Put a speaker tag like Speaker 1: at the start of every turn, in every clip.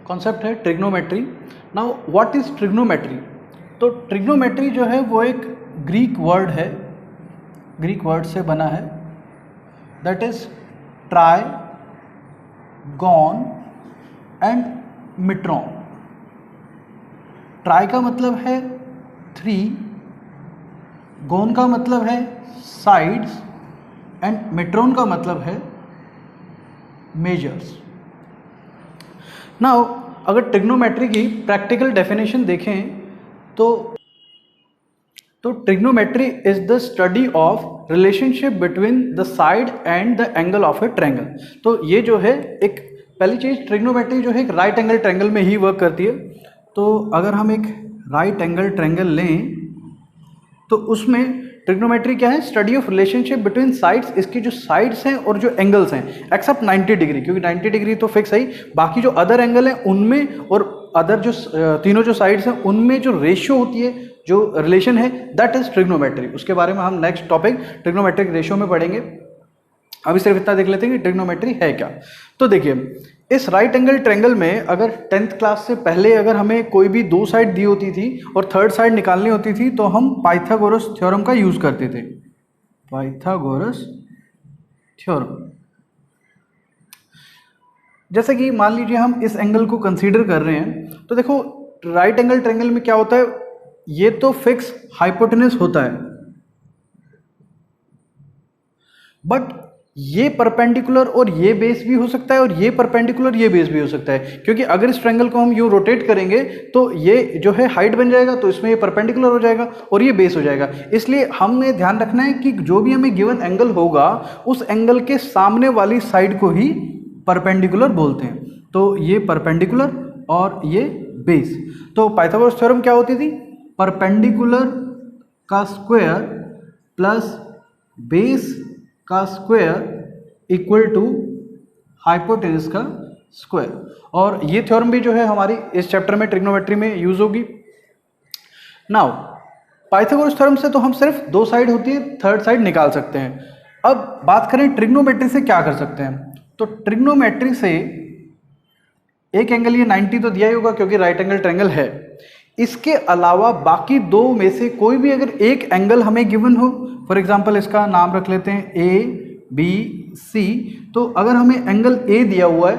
Speaker 1: Concept है trigonometry. Now what is trigonometry? तो trigonometry जो है वो एक ग्रीक वर्ड है, ग्रीक वर्ड से बना है, that is tri, gon and metron. Tri का मतलब है 3, गॉन का मतलब है साइड्स एंड मिट्रॉन का मतलब है मेजर्स। नाउ अगर ट्रिग्नोमेट्री की प्रैक्टिकल डेफिनेशन देखें तो trigonometry is the study of relationship between the side and the angle of A triangle. तो ये जो है एक पहली चीज, ट्रिग्नोमेट्री जो है एक राइट एंगल ट्रायंगल में ही वर्क करती है। तो अगर हम एक राइट एंगल ट्रायंगल लें तो उसमें ट्रिग्नोमेट्री क्या है? Study of relationship between sides, इसकी जो साइड्स हैं और जो एंगल्स हैं, एक्सेप्ट 90 डिग्री, क्योंकि 90 डिग्री तो फिक्स है ही, बाकी जो अदर एंगल हैं उनमें और अदर जो तीनों जो साइड्स हैं उनमें जो रेशियो होती है, जो रिलेशन है, दैट इज ट्रिग्नोमेट्री। उसके बारे में हम नेक्स्ट टॉपिक ट्रिग्नोमेट्रिक रेशियो में पढ़ेंगे। अभी सिर्फ इतना देख लेते हैं कि ट्रिग्नोमेट्री है क्या। तो देखिए, इस राइट एंगल ट्रायंगल में अगर 10th क्लास से पहले अगर हमें कोई भी 2 साइड दी होती थी और थर्ड साइड निकालनी होती थी तो हम पाइथागोरस थ्योरम का यूज करते थे। Pythagoras theorem. जैसे कि मान लीजिए हम इस एंगल को कंसीडर कर रहे हैं, तो देखो राइट एंगल ट्रायंगल में क्या होता है, ये तो फिक्स हाइपोटेनस होता है, बट ये परपेंडिकुलर और ये बेस भी हो सकता है और ये परपेंडिकुलर ये बेस भी हो सकता है, क्योंकि अगर इस ट्रायंगल को हम यूं रोटेट करेंगे तो ये जो है हाइट बन जाएगा, तो इसमें ये परपेंडिकुलर हो जाएगा और ये बेस हो जाएगा। इसलिए हमें ध्यान रखना है कि जो भी हमें गिवन एंगल होगा उस एंगल के सामने वाली साइड को ही परपेंडिकुलर बोलते हैं। तो ये परपेंडिकुलर और ये बेस। तो पाइथागोरस थ्योरम क्या होती थी? परपेंडिकुलर का स्क्वायर प्लस बेस का स्क्वायर इक्वल टू हाइपोटेनस का स्क्वायर। और ये थ्योरम भी जो है हमारी इस चैप्टर में ट्रिग्नोमेट्री में यूज होगी। नाउ पाइथागोरस थ्योरम से तो हम सिर्फ 2 साइड होती है, थर्ड साइड निकाल सकते हैं। अब बात करें ट्रिग्नोमेट्री से क्या कर सकते हैं, तो ट्रिग्नोमेट्री से एक एंगल ये 90 तो दिया ही होगा क्योंकि राइट एंगल ट्रायंगल है। इसके अलावा बाकी 2 में से कोई भी अगर एक एंगल हमें गिवन हो, फॉर एग्जांपल इसका नाम रख लेते हैं ए बी सी, तो अगर हमें एंगल ए दिया हुआ है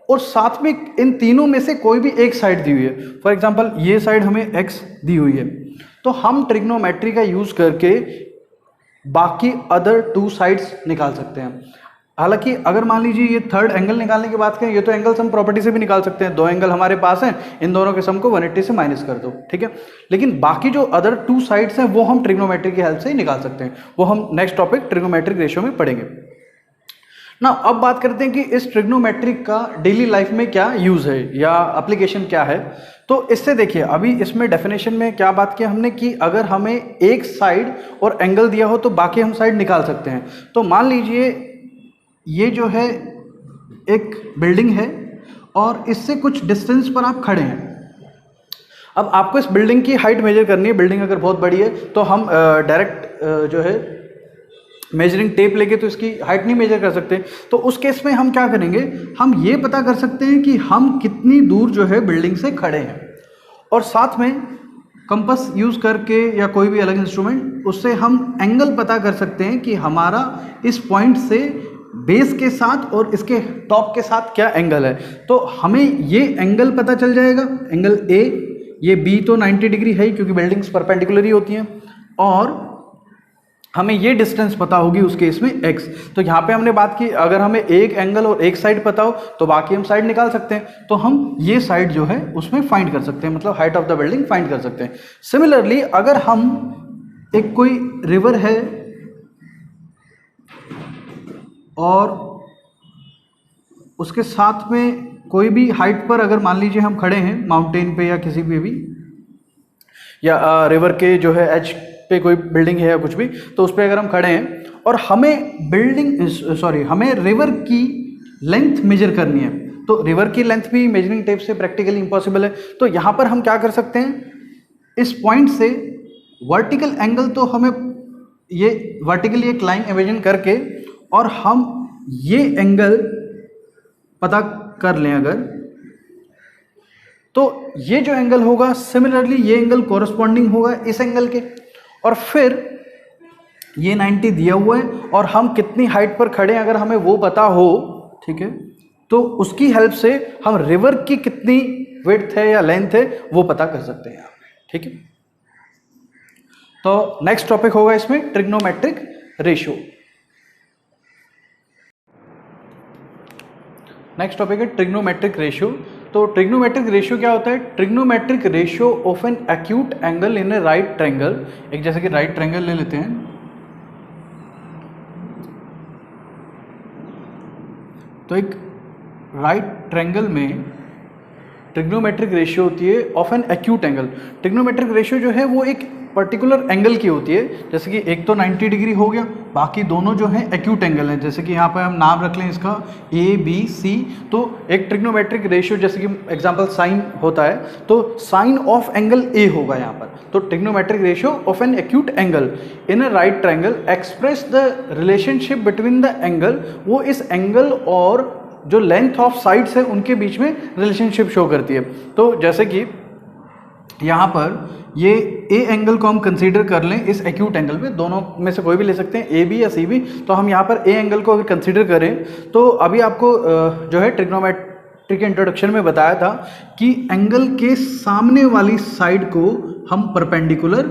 Speaker 1: और साथ में इन तीनों में से कोई भी एक साइड दी हुई है, फॉर एग्जांपल ये साइड हमें एक्स दी हुई है, तो हम ट्रिग्नोमेट्री का यूज करके बाकी अदर 2 साइड्स निकाल सकते हैं। हालांकि अगर मान लीजिए ये थर्ड एंगल निकालने की बात करें, ये तो एंगल सम प्रॉपर्टी से भी निकाल सकते हैं। 2 एंगल हमारे पास हैं, इन दोनों के सम को 180 से माइनस कर दो, ठीक है। लेकिन बाकी जो अदर 2 साइड्स हैं वो हम ट्रिग्नोमेट्री की हेल्प से ही निकाल सकते हैं। वो हम नेक्स्ट टॉपिक ट्रिग्नोमेट्रिक रेशियो में पढ़ेंगे ना। अब बात करते हैं कि इस ट्रिग्नोमेट्रिक का डेली लाइफ में क्या यूज है या एप्लीकेशन क्या है। तो इससे देखिए, अभी इसमें डेफिनेशन में क्या बात की हमने कि अगर हमें एक साइड और एंगल दिया हो तो बाकी हम साइड निकाल सकते हैं। तो मान लीजिए ये जो है एक बिल्डिंग है और इससे कुछ डिस्टेंस पर आप खड़े हैं। अब आपको इस बिल्डिंग की हाइट मेजर करनी है। बिल्डिंग अगर बहुत बड़ी है तो हम डायरेक्ट जो है मेजरिंग टेप लेके तो इसकी हाइट नहीं मेजर कर सकते। तो उस केस में हम क्या करेंगे, हम ये पता कर सकते हैं कि हम कितनी दूर जो है बिल्डिंग से खड़े हैं, और साथ में कंपास यूज करके या कोई भी अलग इंस्ट्रूमेंट, उससे हम एंगल पता कर सकते हैं कि हमारा इस पॉइंट से बेस के साथ और इसके टॉप के साथ क्या एंगल है। तो हमें ये एंगल पता चल जाएगा, एंगल ए, ये बी तो 90 डिग्री है ही क्योंकि बिल्डिंग्स परपेंडिकुलर ही होती हैं, और हमें ये डिस्टेंस पता होगी उस केस में x। तो यहाँ पे हमने बात की अगर हमें एक एंगल और एक साइड पता हो तो बाकी हम साइड निकाल सकते हैं। तो हम ये साइड जो है उसमें फाइंड कर सकते हैं, मतलब height of the building find कर सकते हैं। सिमिलरली अगर हम एक कोई रिवर है और उसके साथ में कोई भी हाइट पर अगर मान लीजिए हम खड़े हैं माउंटेन पे या किसी भी या रिवर के जो है एज पे कोई बिल्डिंग है या कुछ भी, तो उस पर अगर हम खड़े हैं और हमें रिवर की लेंथ मेजर करनी है, तो रिवर की लेंथ भी मेजरिंग टेप से प्रैक्टिकली इम्पॉसिबल है। तो यहाँ पर हम क्या कर सकते हैं, इस पॉइंट से वर्टिकल एंगल, तो हमें ये वर्टिकली एक लाइन इमेजिन करके और हम ये एंगल पता कर लें अगर, तो ये जो एंगल होगा सिमिलरली ये एंगल कॉरस्पॉन्डिंग होगा इस एंगल के, और फिर ये 90 दिया हुआ है और हम कितनी हाइट पर खड़े हैं अगर हमें वो पता हो, ठीक है, तो उसकी हेल्प से हम रिवर की कितनी विड्थ है या लेंथ है वो पता कर सकते हैं यहाँ पे, ठीक है। तो नेक्स्ट टॉपिक होगा इसमें ट्रिग्नोमेट्रिक रेशियो। नेक्स्ट टॉपिक है ट्रिग्नोमेट्रिक रेशियो। तो ट्रिग्नोमेट्रिक रेशियो क्या होता है? Trigonometric ratio of an acute angle in A right triangle. एक जैसे कि राइट ट्रायंगल ले लेते हैं, तो एक राइट ट्रायंगल में ट्रिग्नोमेट्रिक रेशियो होती है of an acute angle. Trigonometric ratio जो है वो एक पर्टिकुलर एंगल की होती है, जैसे कि एक तो 90 डिग्री हो गया, बाकी दोनों जो हैं एक्यूट एंगल हैं, जैसे कि यहाँ पर हम नाम रख लें इसका ए बी सी। तो एक ट्रिग्नोमेट्रिक रेशियो जैसे कि एग्जांपल साइन होता है, तो साइन ऑफ एंगल ए होगा यहाँ पर। तो trigonometric ratio of an acute angle in a right triangle express the relationship between the angle, वो इस एंगल और जो लेंथ ऑफ साइड्स है उनके बीच में रिलेशनशिप शो करती है। तो जैसे कि यहाँ पर ये ए एंगल को हम कंसीडर कर लें इस एक्यूट एंगल में, दोनों में से कोई भी ले सकते हैं, ए बी या सी बी। तो हम यहाँ पर ए एंगल को अगर कंसीडर करें तो अभी आपको जो है ट्रिग्नोमेट्री के इंट्रोडक्शन में बताया था कि एंगल के सामने वाली साइड को हम परपेंडिकुलर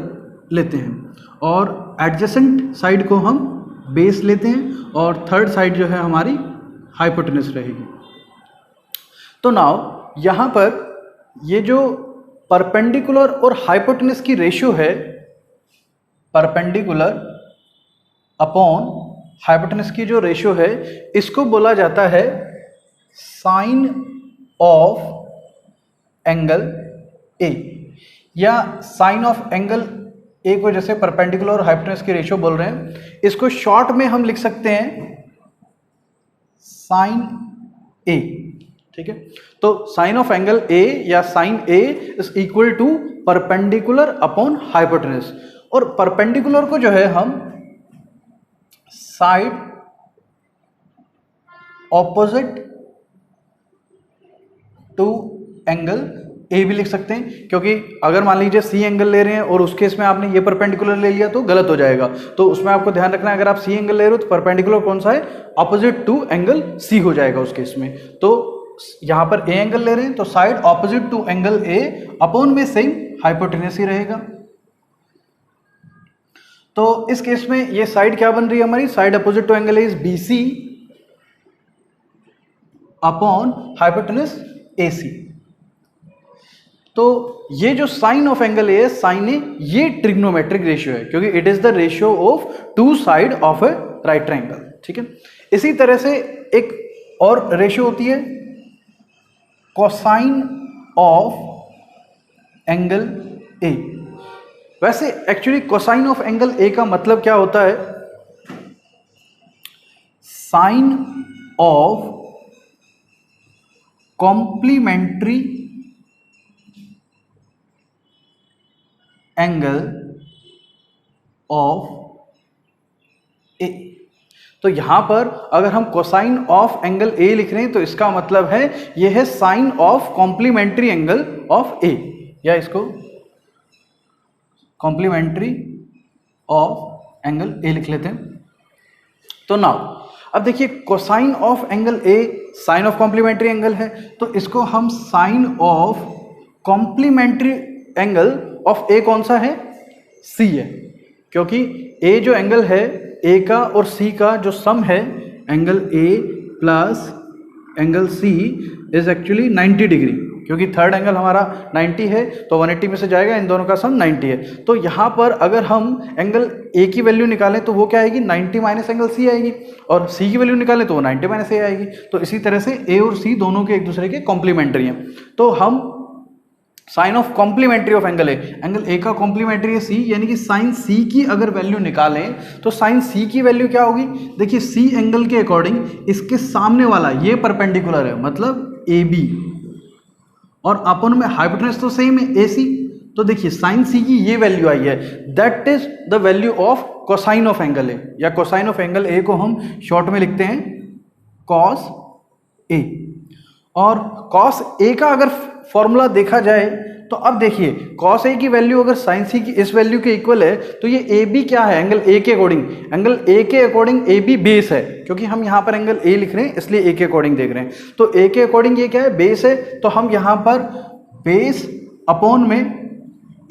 Speaker 1: लेते हैं और एडजेसेंट साइड को हम बेस लेते हैं और थर्ड साइड जो है हमारी हाइपोटेनस रहेगी। तो नाउ यहाँ पर ये जो परपेंडिकुलर और हाइपोटेनस की रेशियो है, परपेंडिकुलर अपॉन हाइपोटेनस की जो रेशियो है, इसको बोला जाता है साइन ऑफ एंगल ए, या साइन ऑफ एंगल ए को जैसे परपेंडिकुलर और हाइपोटेनस की रेशियो बोल रहे हैं, इसको शॉर्ट में हम लिख सकते हैं साइन ए, ठीक है। तो साइन ऑफ एंगल ए या sine A is equal to perpendicular upon hypotenuse, और परपेंडिकुलर को जो है हम side opposite to angle A भी लिख सकते हैं, क्योंकि अगर मान लीजिए सी एंगल ले रहे हैं और उस केस में आपने ये परपेंडिकुलर ले लिया तो गलत हो जाएगा। तो उसमें आपको ध्यान रखना है, अगर आप सी एंगल ले रहे हो तो परपेंडिकुलर कौन सा है? ऑपोजिट टू एंगल सी हो जाएगा उस केस में। तो यहां पर ए एंगल ले रहे हैं तो side opposite to angle A upon में सेम हाइपोटेनस ही रहेगा। तो इस केस में ये साइड क्या बन रही है हमारी? Side opposite to angle A is B C upon hypotenuse A C. तो ये जो साइन ऑफ एंगल ए है, साइन ए, ये ट्रिग्नोमेट्रिक रेशियो है, क्योंकि it is the ratio of two side of a right triangle, ठीक है। इसी तरह से एक और रेशियो होती है कोसाइन ऑफ एंगल ए। वैसे actually cosine of angle A का मतलब क्या होता है? Sine of complementary angle of A. तो यहां पर अगर हम कोसाइन ऑफ एंगल ए लिख रहे हैं तो इसका मतलब है यह है sine of complementary angle of A, या इसको कॉम्प्लीमेंट्री ऑफ एंगल ए लिख लेते हैं। तो नाउ अब देखिए cosine of angle A sine of complementary angle है, तो इसको हम sine of complementary angle of A कौन सा है? सी है, क्योंकि ए जो एंगल है ए का और सी का जो सम है, angle A plus angle C is actually 90 degree, क्योंकि थर्ड एंगल हमारा 90 है तो 180 में से जाएगा, इन दोनों का सम 90 है। तो यहाँ पर अगर हम एंगल ए की वैल्यू निकालें तो वो क्या आएगी? 90 माइनस एंगल सी आएगी, और सी की वैल्यू निकालें तो वो 90 माइनस ए आएगी। तो इसी तरह से ए और सी दोनों के एक दूसरे के कॉम्प्लीमेंट्री हैं। तो हम sine of complementary of angle A, angle A का कॉम्प्लीमेंट्री है सी, यानी कि साइन सी की अगर वैल्यू निकालें तो साइन सी की वैल्यू क्या होगी? देखिए सी एंगल के अकॉर्डिंग इसके सामने वाला ये परपेंडिकुलर है, मतलब ए बी, और अपन में हाइपोटेनस तो सेम है ए सी। तो देखिए साइन सी की ये वैल्यू आई है, that is the value of cosine of angle A, या कोसाइन ऑफ एंगल ए को हम शॉर्ट में लिखते हैं कॉस ए। और कॉस ए का अगर फॉर्मूला देखा जाए तो अब देखिए cos A की वैल्यू अगर sin C की इस वैल्यू के इक्वल है तो ये AB क्या है, एंगल A के अकॉर्डिंग, एंगल A के अकॉर्डिंग AB बेस है, क्योंकि हम यहाँ पर एंगल A लिख रहे हैं इसलिए A के अकॉर्डिंग देख रहे हैं। तो A के अकॉर्डिंग ये क्या है, बेस है, तो हम यहाँ पर बेस अपॉन में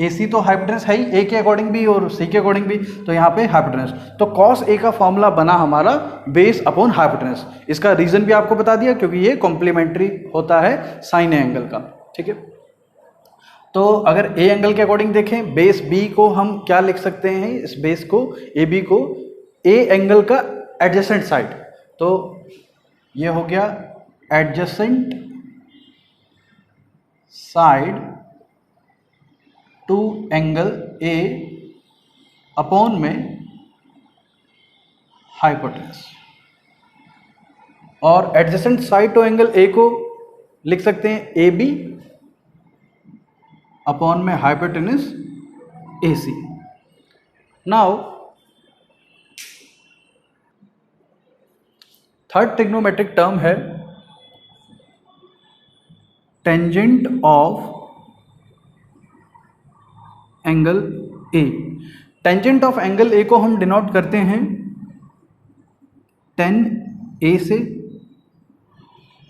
Speaker 1: AC तो हाइपोटेनस है ही, A के अकॉर्डिंग भी और C के अकॉर्डिंग भी, तो यहाँ पे हाइपोटेनस, तो cos A का फॉर्मूला बना हमारा बेस अपॉन हाइपोटेनस। इसका रीजन भी आपको बता दिया क्योंकि ये कॉम्प्लीमेंट्री होता है साइन A एंगल का, ठीक है। तो अगर A एंगल के अकॉर्डिंग देखें, बेस B को हम क्या लिख सकते हैं, इस बेस को AB को A एंगल का एडजेसेंट साइड, तो ये हो गया adjacent side to angle A upon में हाइपोटेनस, और adjacent side to angle A को लिख सकते हैं AB अपॉन में hypotenuse AC। Now third trigonometric term है tangent of angle A। Tangent of angle A को हम डिनोट करते हैं tan A से,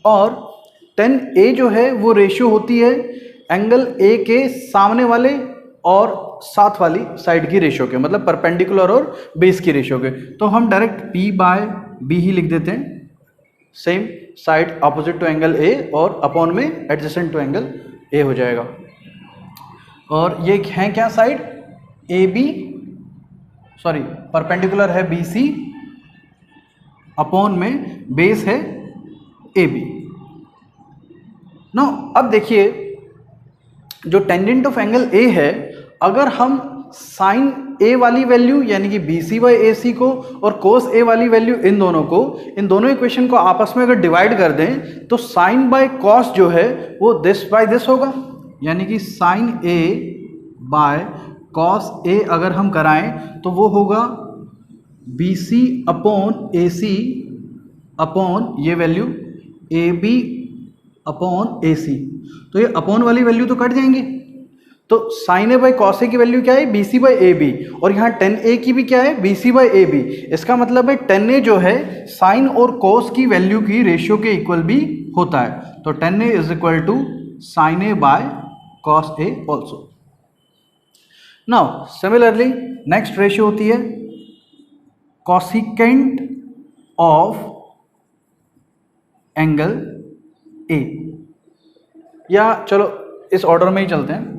Speaker 1: और tan A जो है वो रेशियो होती है एंगल A के सामने वाले और साथ वाली साइड की रेशियो के, मतलब परपेंडिकुलर और बेस की रेशियो के। तो हम डायरेक्ट P/B ही लिख देते हैं, same side opposite to angle A और अपॉन में एडजेसेंट टू एंगल A हो जाएगा। और ये है क्या साइड, AB, सॉरी परपेंडिकुलर है BC अपॉन में बेस है AB। नो अब देखिए जो टेंजेंट ऑफ एंगल A है, अगर हम साइन A वाली वैल्यू यानी कि BC/AC को और cos A वाली वैल्यू इन दोनों इक्वेशन को आपस में अगर डिवाइड कर दें तो साइन बाय कॉस जो है वो दिस बाय दिस होगा, यानी कि sine A by cos A अगर हम कराएं तो वो होगा BC अपॉन AC अपॉन ये वैल्यू AB अपॉन AC। तो ये अपॉन वाली वैल्यू तो कट जाएंगी, तो sine A by cos A की वैल्यू क्या है, BC बाई AB, और यहाँ tan A की भी क्या है, BC बाई AB। इसका मतलब है tan A जो है साइन और कॉस की वैल्यू की रेशियो के इक्वल भी होता है, तो tan A is equal to sine A by cos A also. Now similarly next ratio होती है कॉसिकेंट ऑफ एंगल A, या चलो इस ऑर्डर में ही चलते हैं।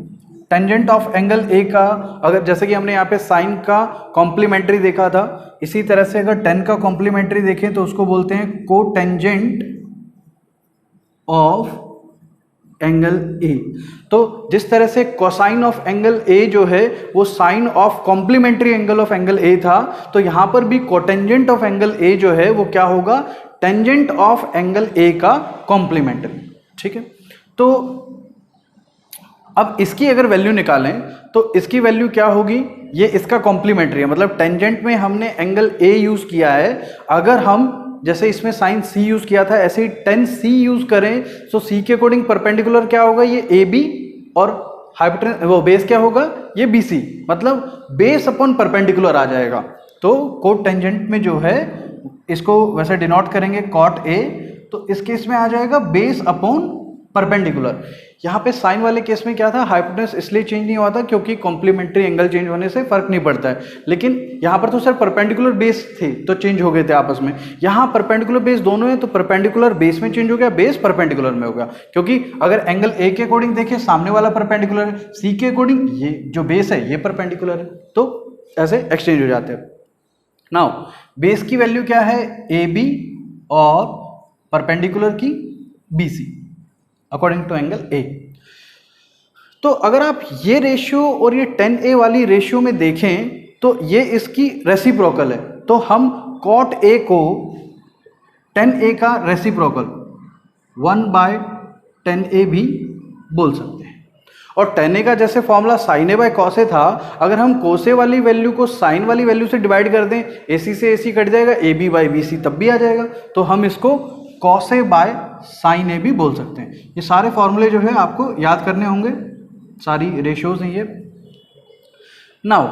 Speaker 1: टेंजेंट ऑफ एंगल A का अगर जैसे कि हमने यहाँ पे साइन का कॉम्प्लीमेंट्री देखा था, इसी तरह से अगर टेन का कॉम्प्लीमेंट्री देखें तो उसको बोलते हैं कोटेंजेंट ऑफ एंगल A। तो जिस तरह से कोसाइन ऑफ एंगल A जो है वो sine of complementary angle of angle A था, तो यहाँ पर भी कोटेंजेंट ऑफ एंगल A जो है वो क्या होगा, टेंजेंट ऑफ एंगल A का कॉम्प्लीमेंट्री, ठीक है। तो अब इसकी अगर वैल्यू निकालें तो इसकी वैल्यू क्या होगी, ये इसका कॉम्प्लीमेंट्री है, मतलब टेंजेंट में हमने एंगल A यूज किया है, अगर हम जैसे इसमें साइन C यूज किया था ऐसे ही tan C यूज करें तो C के अकॉर्डिंग परपेंडिकुलर क्या होगा, ये AB, और हाइपोटेनस वो बेस क्या होगा, ये BC, मतलब बेस अपॉन परपेंडिकुलर आ जाएगा। तो कोट टेंजेंट में जो है इसको वैसे डिनोट करेंगे कॉट A, तो इस केस में आ जाएगा बेस अपॉन परपेंडिकुलर। यहाँ पे साइन वाले केस में क्या था, हाइपोटेनस इसलिए चेंज नहीं हुआ था क्योंकि कॉम्प्लीमेंट्री एंगल चेंज होने से फर्क नहीं पड़ता है, लेकिन यहाँ पर तो सर परपेंडिकुलर बेस थे तो चेंज हो गए थे आपस में। यहाँ परपेंडिकुलर बेस दोनों है तो परपेंडिकुलर बेस में चेंज हो गया, बेस परपेंडिकुलर में हो गया, क्योंकि अगर एंगल A के अकॉर्डिंग देखें सामने वाला परपेंडिकुलर है, C के अकॉर्डिंग ये जो बेस है ये परपेंडिकुलर है, तो ऐसे एक्सचेंज हो जाते हैं। नाउ बेस की वैल्यू क्या है, AB, और परपेंडिकुलर की BC according to angle A। तो अगर आप ये रेशियो और ये tan A वाली रेशियो में देखें तो ये इसकी रेसिप्रोकल है, तो हम cot A को tan A का रेसिप्रोकल 1/tan A भी बोल सकते हैं। और tan A का जैसे formula sin A by cos A था, अगर हम cos A वाली वैल्यू को sin वाली वैल्यू से डिवाइड कर दें, AC से AC कट जाएगा, AB बाई BC तब भी आ जाएगा, तो हम इसको cos A by sine A भी बोल सकते हैं। ये सारे फॉर्मूले जो है आपको याद करने होंगे, सारी रेशियोज हैं ये। नाउ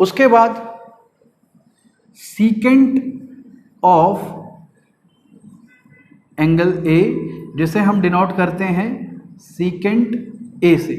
Speaker 1: उसके बाद सीकेंट ऑफ एंगल ए, जिसे हम डिनोट करते हैं सीकेंट ए से,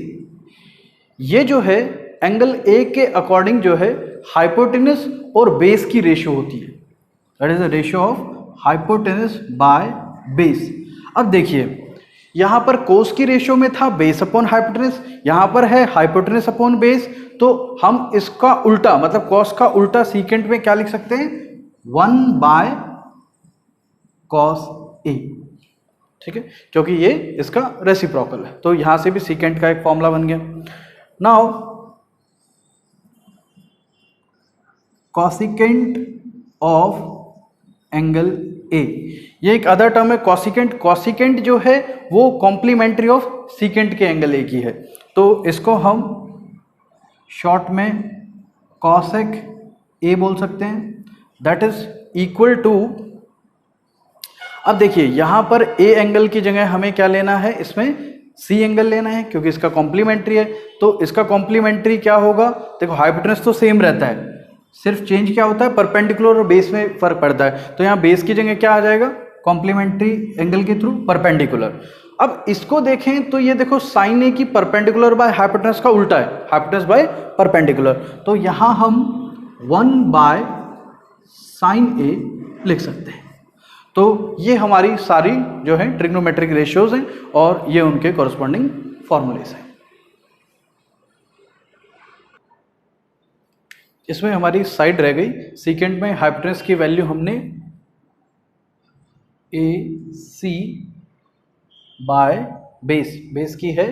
Speaker 1: ये जो है एंगल ए के अकॉर्डिंग जो है हाइपोटेनस और बेस की रेशियो होती है। That is the ratio of hypotenuse by base. अब देखिए यहाँ पर कोस की रेशियो में था बेस अपॉन हाइपोटेनस, यहाँ पर है हाइपोटेनस अपॉन बेस, तो हम इसका उल्टा मतलब कॉस का उल्टा सीकेंट में क्या लिख सकते हैं, 1 बाय कॉस ए, ठीक है, क्योंकि ये इसका रेसिप्रोकल है। तो यहां से भी सीकेंट का एक फॉर्मूला बन गया। नाउ कॉसिकेंट ऑफ एंगल ए, ये एक अदर टर्म है कॉसिकेंट। कॉसिकेंट जो है वो कॉम्प्लीमेंट्री ऑफ सीकेंट के एंगल ए की है, तो इसको हम शॉर्ट में कॉसेक ए बोल सकते हैं। दैट इज इक्वल टू, अब देखिए यहां पर ए एंगल की जगह हमें क्या लेना है, इसमें सी एंगल लेना है क्योंकि इसका कॉम्प्लीमेंट्री है। तो इसका कॉम्प्लीमेंट्री क्या होगा, देखो हाइपोटेनस तो सेम रहता है, सिर्फ चेंज क्या होता है, परपेंडिकुलर और बेस में फर्क पड़ता है। तो यहाँ बेस की जगह क्या आ जाएगा, कॉम्प्लीमेंट्री एंगल के थ्रू परपेंडिकुलर। अब इसको देखें तो ये देखो साइन ए की परपेंडिकुलर बाय हाइपोटेनस का उल्टा है, हाइपोटेनस बाय परपेंडिकुलर। तो यहाँ हम 1 बाय साइन ए लिख सकते हैं। तो ये हमारी सारी जो है ट्रिग्नोमेट्रिक रेशियोज हैं और ये उनके कॉरस्पॉन्डिंग फॉर्मूलेस हैं। इसमें हमारी साइड रह गई, सीकेंट में हाइपोटेनस की वैल्यू हमने ए सी बाय बेस, बेस की है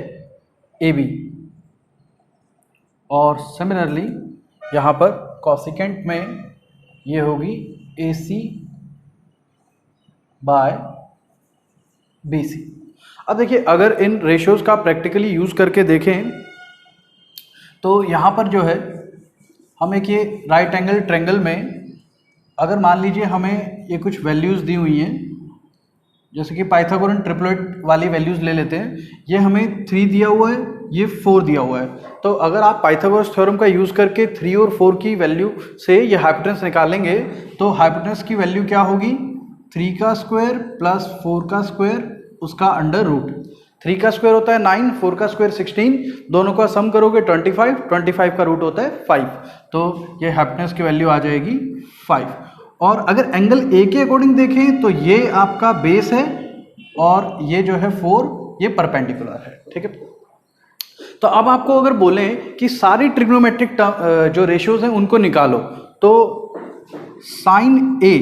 Speaker 1: ए बी, और सिमिलरली यहाँ पर कॉसिकेंट में ये होगी ए सी बाय बी सी। अब देखिए अगर इन रेशियोज का प्रैक्टिकली यूज करके देखें तो यहाँ पर जो है हम एक ये राइट एंगल ट्रायंगल में अगर मान लीजिए हमें ये कुछ वैल्यूज़ दी हुई हैं, जैसे कि पाइथागोरन ट्रिपलेट वाली वैल्यूज़ ले लेते हैं, ये हमें 3 दिया हुआ है, ये 4 दिया हुआ है। तो अगर आप पाइथागोरस थ्योरम का यूज़ करके 3 और 4 की वैल्यू से ये हाइपोटेनस निकालेंगे तो हाइपोटेनस की वैल्यू क्या होगी, 3 का स्क्वायर प्लस 4 का स्क्वायर उसका अंडर रूट। 3 का स्क्वायर होता है 9, 4 का स्क्वायर 16, दोनों का सम करोगे 25, 25 का रूट होता है 5, तो ये हाइपोटेनस की वैल्यू आ जाएगी 5। और अगर एंगल ए के अकॉर्डिंग देखें तो ये आपका बेस है और ये जो है 4 ये परपेंडिकुलर है, ठीक है। तो अब आपको अगर बोलें कि सारी ट्रिग्नोमेट्रिक जो रेशियोज हैं उनको निकालो, तो साइन ए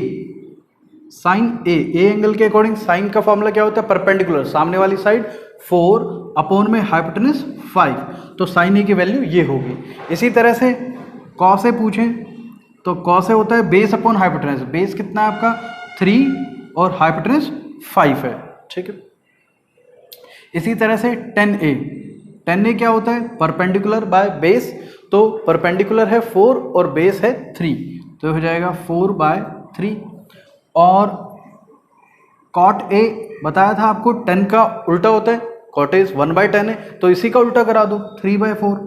Speaker 1: एंगल के अकॉर्डिंग साइन का फॉर्मूला क्या होता है, परपेंडिकुलर, सामने वाली साइड 4 अपॉन में हाइपोटेनस 5, तो साइन ए की वैल्यू ये होगी। इसी तरह से कॉस ए पूछें तो कॉस ए होता है बेस अपॉन हाइपोटेनस, बेस कितना है आपका 3 और हाइपोटेनस 5 है, ठीक है। इसी तरह से टेन ए क्या होता है, परपेंडिकुलर बाय बेस, तो परपेंडिकुलर है 4 और बेस है 3, तो हो जाएगा 4 बाय 3। और कॉट ए बताया था आपको 10 का उल्टा होता है, कॉट ए 1/10 है, तो इसी का उल्टा करा दो 3/4।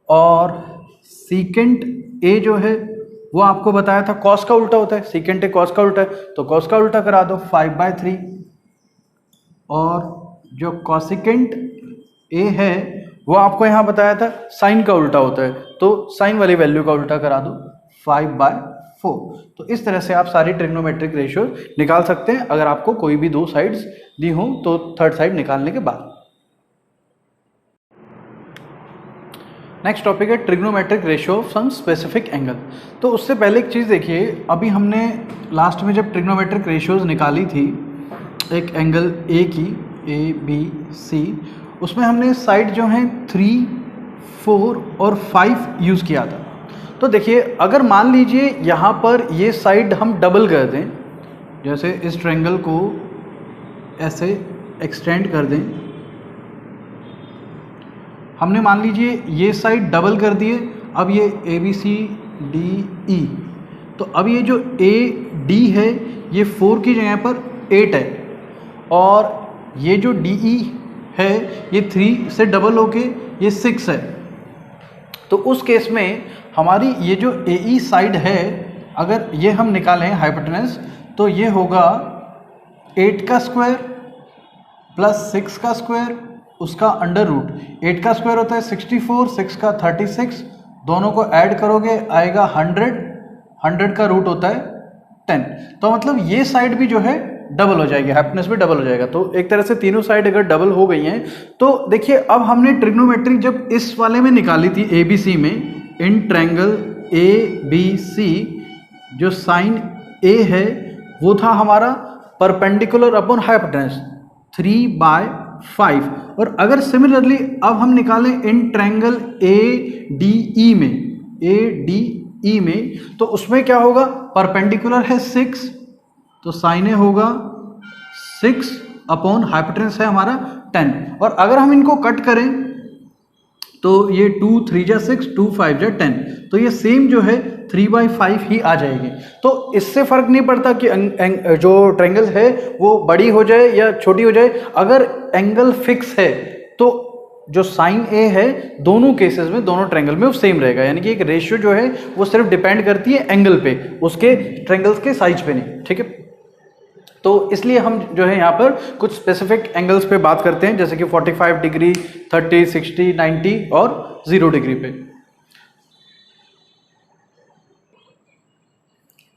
Speaker 1: और सीकेंट ए जो है वो आपको बताया था कॉस का उल्टा होता है, सीकेंट ए कॉस का उल्टा है, तो कॉस का उल्टा करा दो 5/3। और जो कॉसिकेंट ए है वो आपको यहाँ बताया था साइन का उल्टा होता है, तो साइन वाली वैल्यू का उल्टा करा दो 5/4। तो इस तरह से आप सारी ट्रिग्नोमेट्रिक रेशियो निकाल सकते हैं अगर आपको कोई भी 2 साइड्स दी हो तो थर्ड साइड निकालने के बाद। नेक्स्ट टॉपिक है trigonometric ratio of some specific angle. तो उससे पहले एक चीज़ देखिए, अभी हमने लास्ट में जब ट्रिग्नोमेट्रिक रेशियोज निकाली थी एक एंगल ए की, ए बी सी, उसमें हमने साइड जो हैं 3, 4 और 5 यूज़ किया था। तो देखिए अगर मान लीजिए यहाँ पर ये साइड हम डबल कर दें, जैसे इस ट्रायंगल को ऐसे एक्सटेंड कर दें, हमने मान लीजिए ये साइड डबल कर दिए, अब ये A B C D E, तो अब ये जो ए डी है ये 4 की जगह पर 8 है और ये जो DE है ये 3 से डबल होके ये 6 है, तो उस केस में हमारी ये जो AE साइड है अगर ये हम निकालें हाइपोटेनस तो ये होगा 8 का स्क्वायर प्लस 6 का स्क्वायर उसका अंडर रूट। 8 का स्क्वायर होता है 64, 6 का 36, दोनों को ऐड करोगे आएगा 100, 100 का रूट होता है 10। तो मतलब ये साइड भी जो है डबल हो जाएगी, हाइपोटेनस भी डबल हो जाएगा। तो एक तरह से तीनों साइड अगर डबल हो गई हैं तो देखिए अब हमने ट्रिग्नोमेट्री जब इस वाले में निकाली थी ABC में, इन ट्रायंगल ABC जो साइन A है वो था हमारा परपेंडिकुलर अपॉन हाइपोटेनस 3/5। और अगर सिमिलरली अब हम निकालें इन ट्रायंगल ADE में तो उसमें क्या होगा, परपेंडिकुलर है 6 तो साइन ए होगा 6 अपॉन हाइपोटेनस है हमारा 10। और अगर हम इनको कट करें तो ये 2 3 जा 6, 2 5 जा 10, तो ये सेम जो है 3/5 ही आ जाएगी। तो इससे फर्क नहीं पड़ता कि जो ट्रायंगल है वो बड़ी हो जाए या छोटी हो जाए, अगर एंगल फिक्स है तो जो साइन ए है दोनों केसेस में, दोनों ट्रायंगल में वो सेम रहेगा। यानी कि एक रेशियो जो है वो सिर्फ डिपेंड करती है एंगल पे, उसके ट्रायंगल्स के साइज पे नहीं, ठीक है। तो इसलिए हम जो है यहाँ पर कुछ स्पेसिफिक एंगल्स पे बात करते हैं, जैसे कि 45 डिग्री, 30, 60, 90 और 0 डिग्री पे।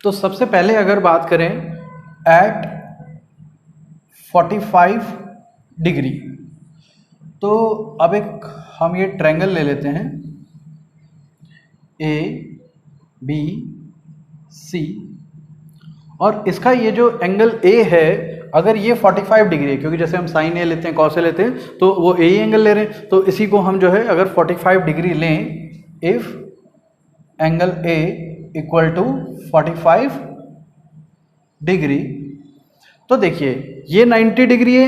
Speaker 1: तो सबसे पहले अगर बात करें एट 45 डिग्री, तो अब एक हम ये ट्रायंगल ले लेते हैं ABC और इसका ये जो एंगल A है अगर ये 45 डिग्री है, क्योंकि जैसे हम साइन A लेते हैं, कॉस A लेते हैं, तो वो A एंगल ले रहे हैं, तो इसी को हम जो है अगर 45 डिग्री लें, if angle A equal to 45 degree, तो देखिए ये 90 डिग्री है,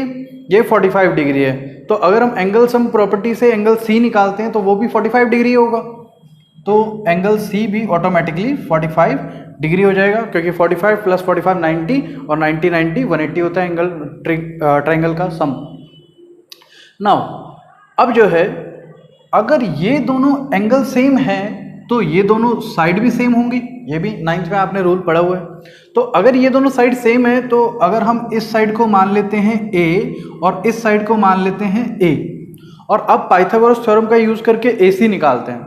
Speaker 1: ये 45 डिग्री है, तो अगर हम एंगल सम प्रॉपर्टी से एंगल C निकालते हैं तो वो भी 45 डिग्री होगा, तो एंगल C भी ऑटोमेटिकली 45 डिग्री हो जाएगा, क्योंकि 45 प्लस 45 90 और 90 90 180 होता है एंगल ट्रायंगल का सम। नाउ अब जो है अगर ये दोनों एंगल सेम है तो ये दोनों साइड भी सेम होंगी, ये भी 9th में आपने रूल पढ़ा हुआ है। तो अगर ये दोनों साइड सेम है तो अगर हम इस साइड को मान लेते हैं A और इस साइड को मान लेते हैं A, और अब पाइथागोरस थ्योरम का यूज करके AC निकालते हैं,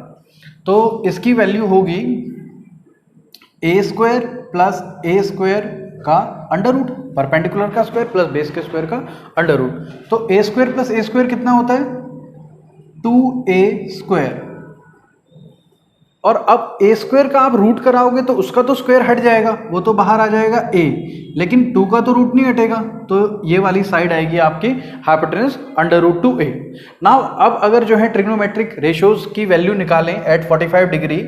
Speaker 1: तो इसकी वैल्यू होगी A square plus A square का अंडर रूट, परपेंडिकुलर का स्क्वायर प्लस बेस के स्क्वायर का अंडर रूट। तो A square plus A square कितना होता है 2A स्क्वायर, और अब A स्क्वायर का आप रूट कराओगे तो उसका तो स्क्वायर हट जाएगा, वो तो बाहर आ जाएगा A, लेकिन 2 का तो रूट नहीं हटेगा, तो ये वाली साइड आएगी आपकी hypotenuse under root 2A। Now अब अगर जो है ट्रिग्नोमेट्रिक रेशियोज की वैल्यू निकालें एट 45 डिग्री,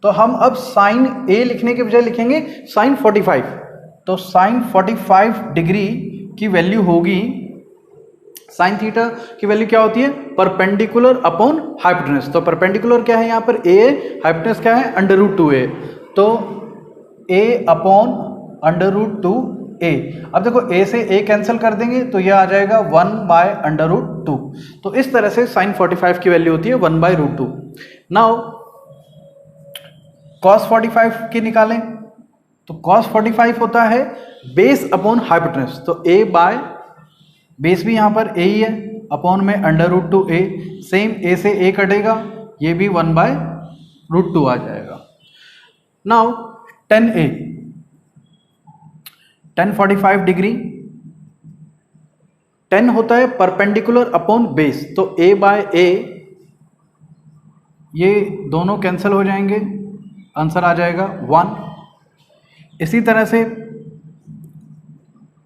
Speaker 1: तो हम अब साइन A लिखने के बजाय लिखेंगे साइन 45, तो साइन 45 डिग्री की वैल्यू होगी, साइन थीटा की वैल्यू क्या होती है परपेंडिकुलर अपॉन हाइपोटेनस। तो परपेंडिकुलर क्या है यहाँ पर A, हाइपोटेनस क्या है अंडर रूट 2A, तो A upon under root 2A। अब देखो A से A कैंसिल कर देंगे तो यह आ जाएगा 1 बाय अंडर रूट 2। तो इस तरह से साइन 45 की वैल्यू होती है 1 बाय रूट 2। नाउ कॉस 45 की निकालें, तो कॉस 45 होता है बेस अपॉन हाइपोटेनस, तो A बाय बेस भी यहाँ पर A ही है, अपॉन में under root 2A, same A से A कटेगा, ये भी 1 बाय रूट 2 आ जाएगा। नाउ 10A, 10 45 डिग्री, 10 होता है परपेंडिकुलर अपॉन बेस, तो A बाय A, ये दोनों कैंसिल हो जाएंगे, आंसर आ जाएगा 1। इसी तरह से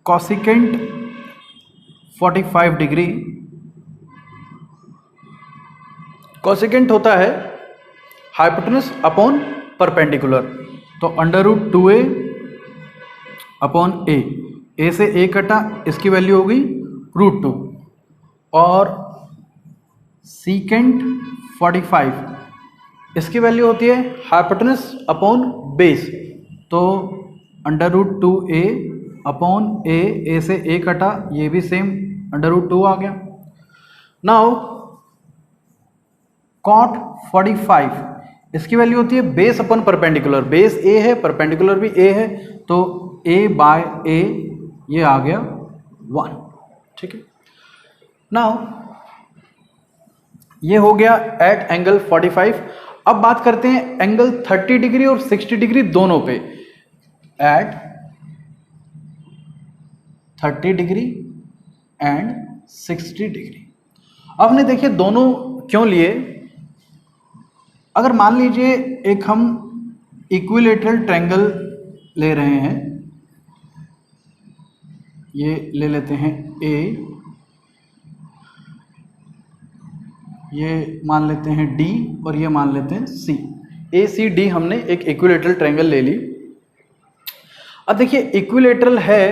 Speaker 1: कॉसिकेंट 45 डिग्री, कॉसिकेंट होता है हाइपोटेनस अपॉन परपेंडिकुलर, तो under root 2A upon A से A कटा, इसकी वैल्यू होगी रूट 2, और सीकेंट 45 इसकी वैल्यू होती है हाइपोटेनस अपॉन बेस, तो अंडर रूट 2A अपॉन ए से ए कटा, ये भी सेम √2 आ गया। नाउ cot 45, इसकी वैल्यू होती है बेस अपन परपेंडिकुलर, बेस ए है, परपेंडिकुलर भी ए है, तो a/a ये आ गया 1। ठीक है, नाउ ये हो गया एट एंगल 45। अब बात करते हैं एंगल 30 डिग्री और 60 डिग्री दोनों पे। At 30 degree and 60 degree. अब हमने देखिए दोनों क्यों लिए। अगर मान लीजिए एक हम इक्विलेटरल ट्रायंगल ले रहे हैं, ये ले लेते हैं ए, ये मान लेते हैं डी और ये मान लेते हैं सी। ए सी डी हमने एक इक्विलेटरल ट्रायंगल ले ली। अब देखिए इक्विलेटरल है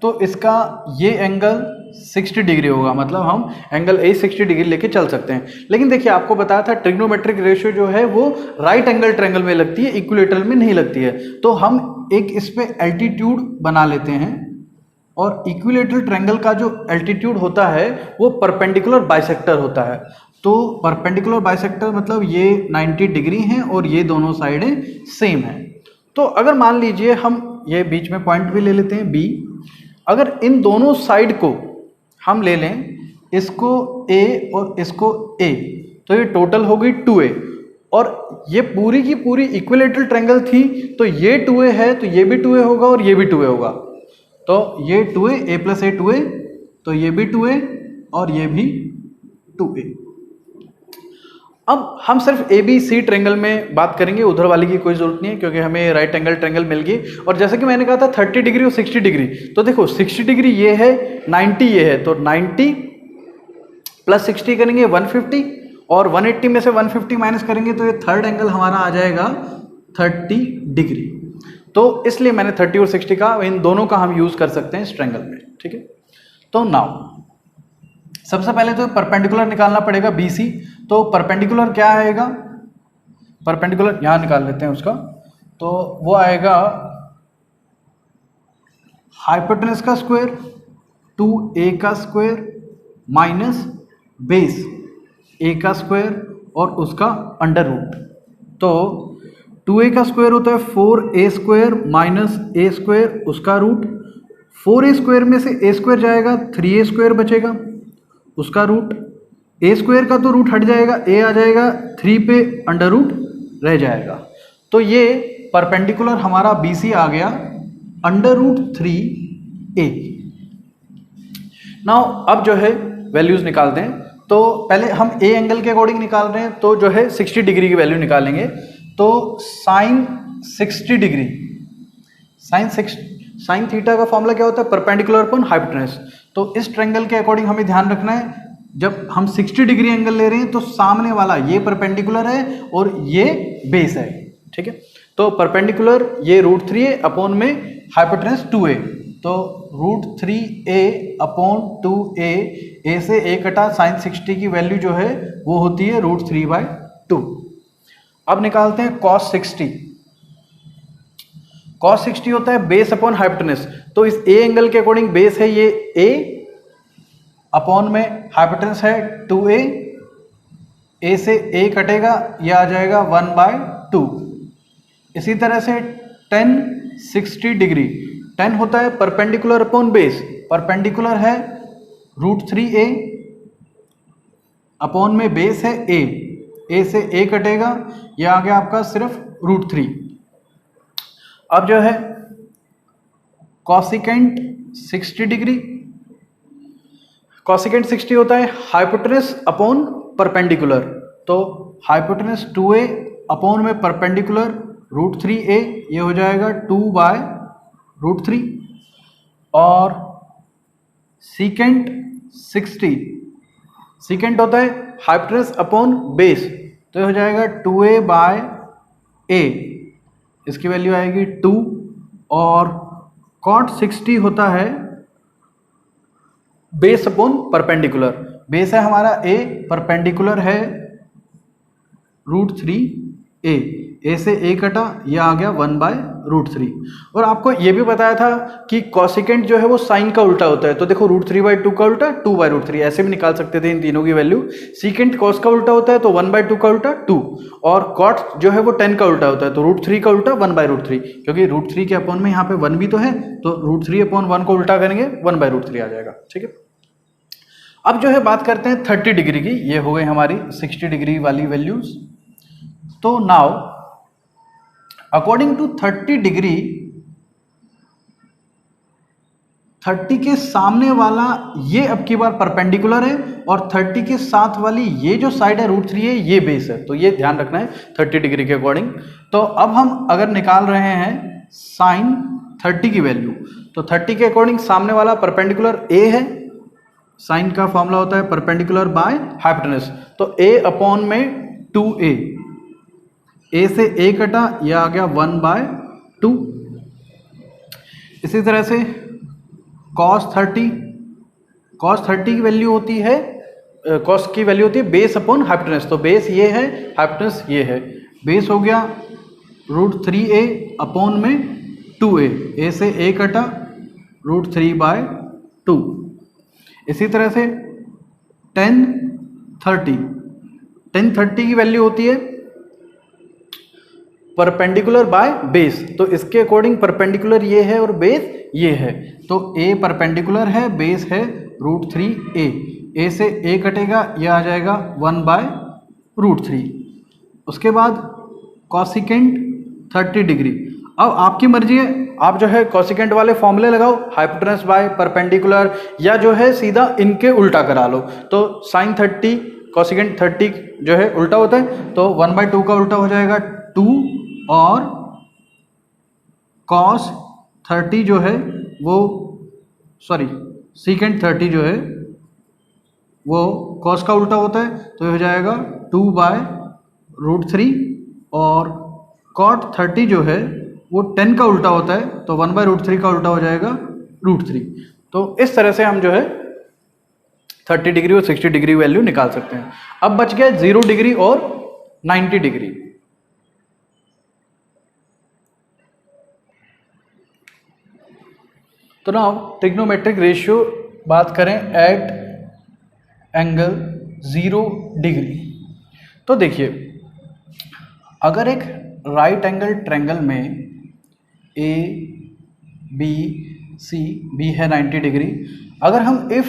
Speaker 1: तो इसका ये एंगल 60 डिग्री होगा, मतलब हम एंगल ए 60 डिग्री लेके चल सकते हैं। लेकिन देखिए आपको बताया था ट्रिग्नोमेट्रिक रेशियो जो है वो राइट एंगल ट्रायंगल में लगती है, इक्विलेटरल में नहीं लगती है। तो हम एक इस पे एल्टीट्यूड बना लेते हैं, और इक्विलेटरल ट्रायंगल का जो एल्टीट्यूड होता है वो परपेंडिकुलर बाइसेक्टर होता है। तो परपेंडिकुलर बाइसेक्टर मतलब ये 90 डिग्री हैं और ये दोनों साइडें सेम हैं। तो अगर मान लीजिए हम ये बीच में पॉइंट भी ले लेते हैं बी, अगर इन दोनों साइड को हम ले लें, इसको ए और इसको ए, तो ये टोटल हो गई 2a, और ये पूरी की पूरी इक्विलेटरल ट्रायंगल थी, तो ये 2a है तो ये भी 2a होगा और ये भी 2a होगा। तो ये 2a, a + a 2a, तो ये भी 2a और ये भी 2a। अब हम सिर्फ ए बी सी ट्रायंगल में बात करेंगे, उधर वाली की कोई जरूरत नहीं है क्योंकि हमें राइट एंगल ट्रायंगल मिल गई। और जैसे कि मैंने कहा था 30 डिग्री और 60 डिग्री, तो देखो 60 डिग्री ये है, 90 ये है, तो 90 + 60 करेंगे 150, और 180 में से 150 माइनस करेंगे तो ये थर्ड एंगल हमारा आ जाएगा 30 डिग्री। तो इसलिए मैंने 30 और 60 का, इन दोनों का हम यूज कर सकते हैं इस ट्रायंगल में। ठीक है, तो नाउ सबसे पहले तो परपेंडिकुलर निकालना पड़ेगा BC। तो परपेंडिकुलर क्या आएगा, परपेंडिकुलर यहां निकाल लेते हैं उसका, तो वो आएगा हाइपोटेनस का स्क्वायर 2a का स्क्वायर माइनस बेस a का स्क्वायर और उसका अंडर रूट। तो 2a का स्क्वायर होता है 4a square minus a square उसका रूट, 4a स्क्वायर में से a स्क्वायर जाएगा, 3a स्क्वायर बचेगा उसका रूट, a स्क्वायर का तो रूट हट जाएगा, a आ जाएगा, 3 पे अंडर रूट रह जाएगा। तो ये परपेंडिकुलर हमारा BC आ गया √3a। नाउ अब जो है वैल्यूज निकालते हैं। तो पहले हम ए एंगल के अकॉर्डिंग निकाल रहे हैं, तो जो है 60 डिग्री की वैल्यू निकालेंगे। तो साइन 60 डिग्री, साइन थीटा का फॉर्मूला क्या होता है, परपेंडिकुलर अपॉन हाइपोटेनस। तो इस ट्रायंगल के अकॉर्डिंग हमें ध्यान रखना है, जब हम 60 डिग्री एंगल ले रहे हैं तो सामने वाला ये परपेंडिकुलर है और ये बेस है। ठीक है, तो परपेंडिकुलर ये √3a अपॉन में हाइपोटेनस 2a, तो √3a अपॉन 2a, a से a कटा साइन 60 की वैल्यू जो है वो होती है √3/2। अब निकालते हैं cos 60। cos 60 होता है बेस अपॉन हाइपोटेनस। तो इस a एंगल के अकॉर्डिंग बेस है ये a, अपॉन में हाइपोटेनस है 2a, a से a कटेगा, ये आ जाएगा 1/2। इसी तरह से tan 60 डिग्री, tan होता है परपेंडिकुलर अपॉन बेस, परपेंडिकुलर है √3a, अपॉन में बेस है a से a कटेगा, ये आ गया आपका सिर्फ √3। अब जो है कॉसिकेंट 60 डिग्री, कॉसिकेंट 60 होता है हाइपोटेनस अपॉन परपेंडिकुलर। तो हाइपोटेनस 2a अपॉन में परपेंडिकुलर √3a, ये हो जाएगा 2/√3। और सीकेंट 60, सीकेंट होता है हाइपोटेनस अपॉन बेस, तो ये हो जाएगा 2a/a, इसकी वैल्यू आएगी 2। और cot 60 होता है बेस अपॉन परपेंडिकुलर, बेस है हमारा a, परपेंडिकुलर है √3a, a से a कटा, यह आ गया 1/√3। √3। और आपको ये भी बताया था कि कॉसिकेंट जो है वो साइन का उल्टा होता है, तो देखो √3/2 का उल्टा 2/√3, ऐसे भी निकाल सकते थे इन तीनों की वैल्यू। सीकेंट कॉस का उल्टा होता है तो 1/2 का उल्टा 2, और कॉट जो है वो 10 का उल्टा होता है, तो √3 का उल्टा 1/√3, क्योंकि √3 के अपॉन में यहाँ पे 1 भी तो है, तो √3/1 को उल्टा करेंगे 1/√3 आ जाएगा। ठीक है, अब जो है बात करते हैं 30 डिग्री की। ये हो गई हमारी 60 डिग्री वाली वैल्यूज। तो नाउ अकॉर्डिंग टू 30 डिग्री, 30 के सामने वाला ये अब की बार परपेंडिकुलर है, और 30 के साथ वाली ये जो साइड है √3 है, ये बेस है, तो ये ध्यान रखना है 30 डिग्री के अकॉर्डिंग। तो अब हम अगर निकाल रहे हैं साइन 30 की वैल्यू, तो 30 के अकॉर्डिंग सामने वाला परपेंडिकुलर ए है, साइन का फॉर्मूला होता है परपेंडिकुलर बाय हाइपोटेनस, तो a अपॉन में 2a, a से a कटा, यह आ गया 1/2। इसी तरह से cos 30 की वैल्यू होती है, cos की वैल्यू होती है बेस अपॉन हाइपोटेनस, तो बेस ये है, हाइपोटेनस ये है, बेस हो गया √3a अपॉन में 2a, a से a कटा √3/2। इसी तरह से tan 30 की वैल्यू होती है परपेंडिकुलर बाय बेस, तो इसके अकॉर्डिंग परपेंडिकुलर ये है और बेस ये है, तो a परपेंडिकुलर है, बेस है √3a, a से a कटेगा, यह आ जाएगा 1/√3। उसके बाद कॉसिकेंट 30 डिग्री, अब आपकी मर्जी है, आप जो है कॉसिकेंट वाले फॉर्मूले लगाओ, हाइपोटेनस बाय परपेंडिकुलर, या जो है सीधा इनके उल्टा करा लो। तो साइन 30 कॉसिकेंट 30 जो है उल्टा होता है, तो 1/2 का उल्टा हो जाएगा 2, और cos 30 जो है वो, सॉरी सीकेंट 30 जो है वो cos का उल्टा होता है, तो ये हो जाएगा 2/√3, और cot 30 जो है वो 10 का उल्टा होता है, तो 1/√3 का उल्टा हो जाएगा √3। तो इस तरह से हम जो है 30 डिग्री और 60 डिग्री वैल्यू निकाल सकते हैं। अब बच गया 0 डिग्री और 90 डिग्री। तो नाउ ट्रिग्नोमेट्रिक रेशियो बात करें एट एंगल 0 डिग्री। तो देखिए, अगर एक राइट एंगल ट्रायंगल में ए बी सी, बी है 90 डिग्री, अगर हम if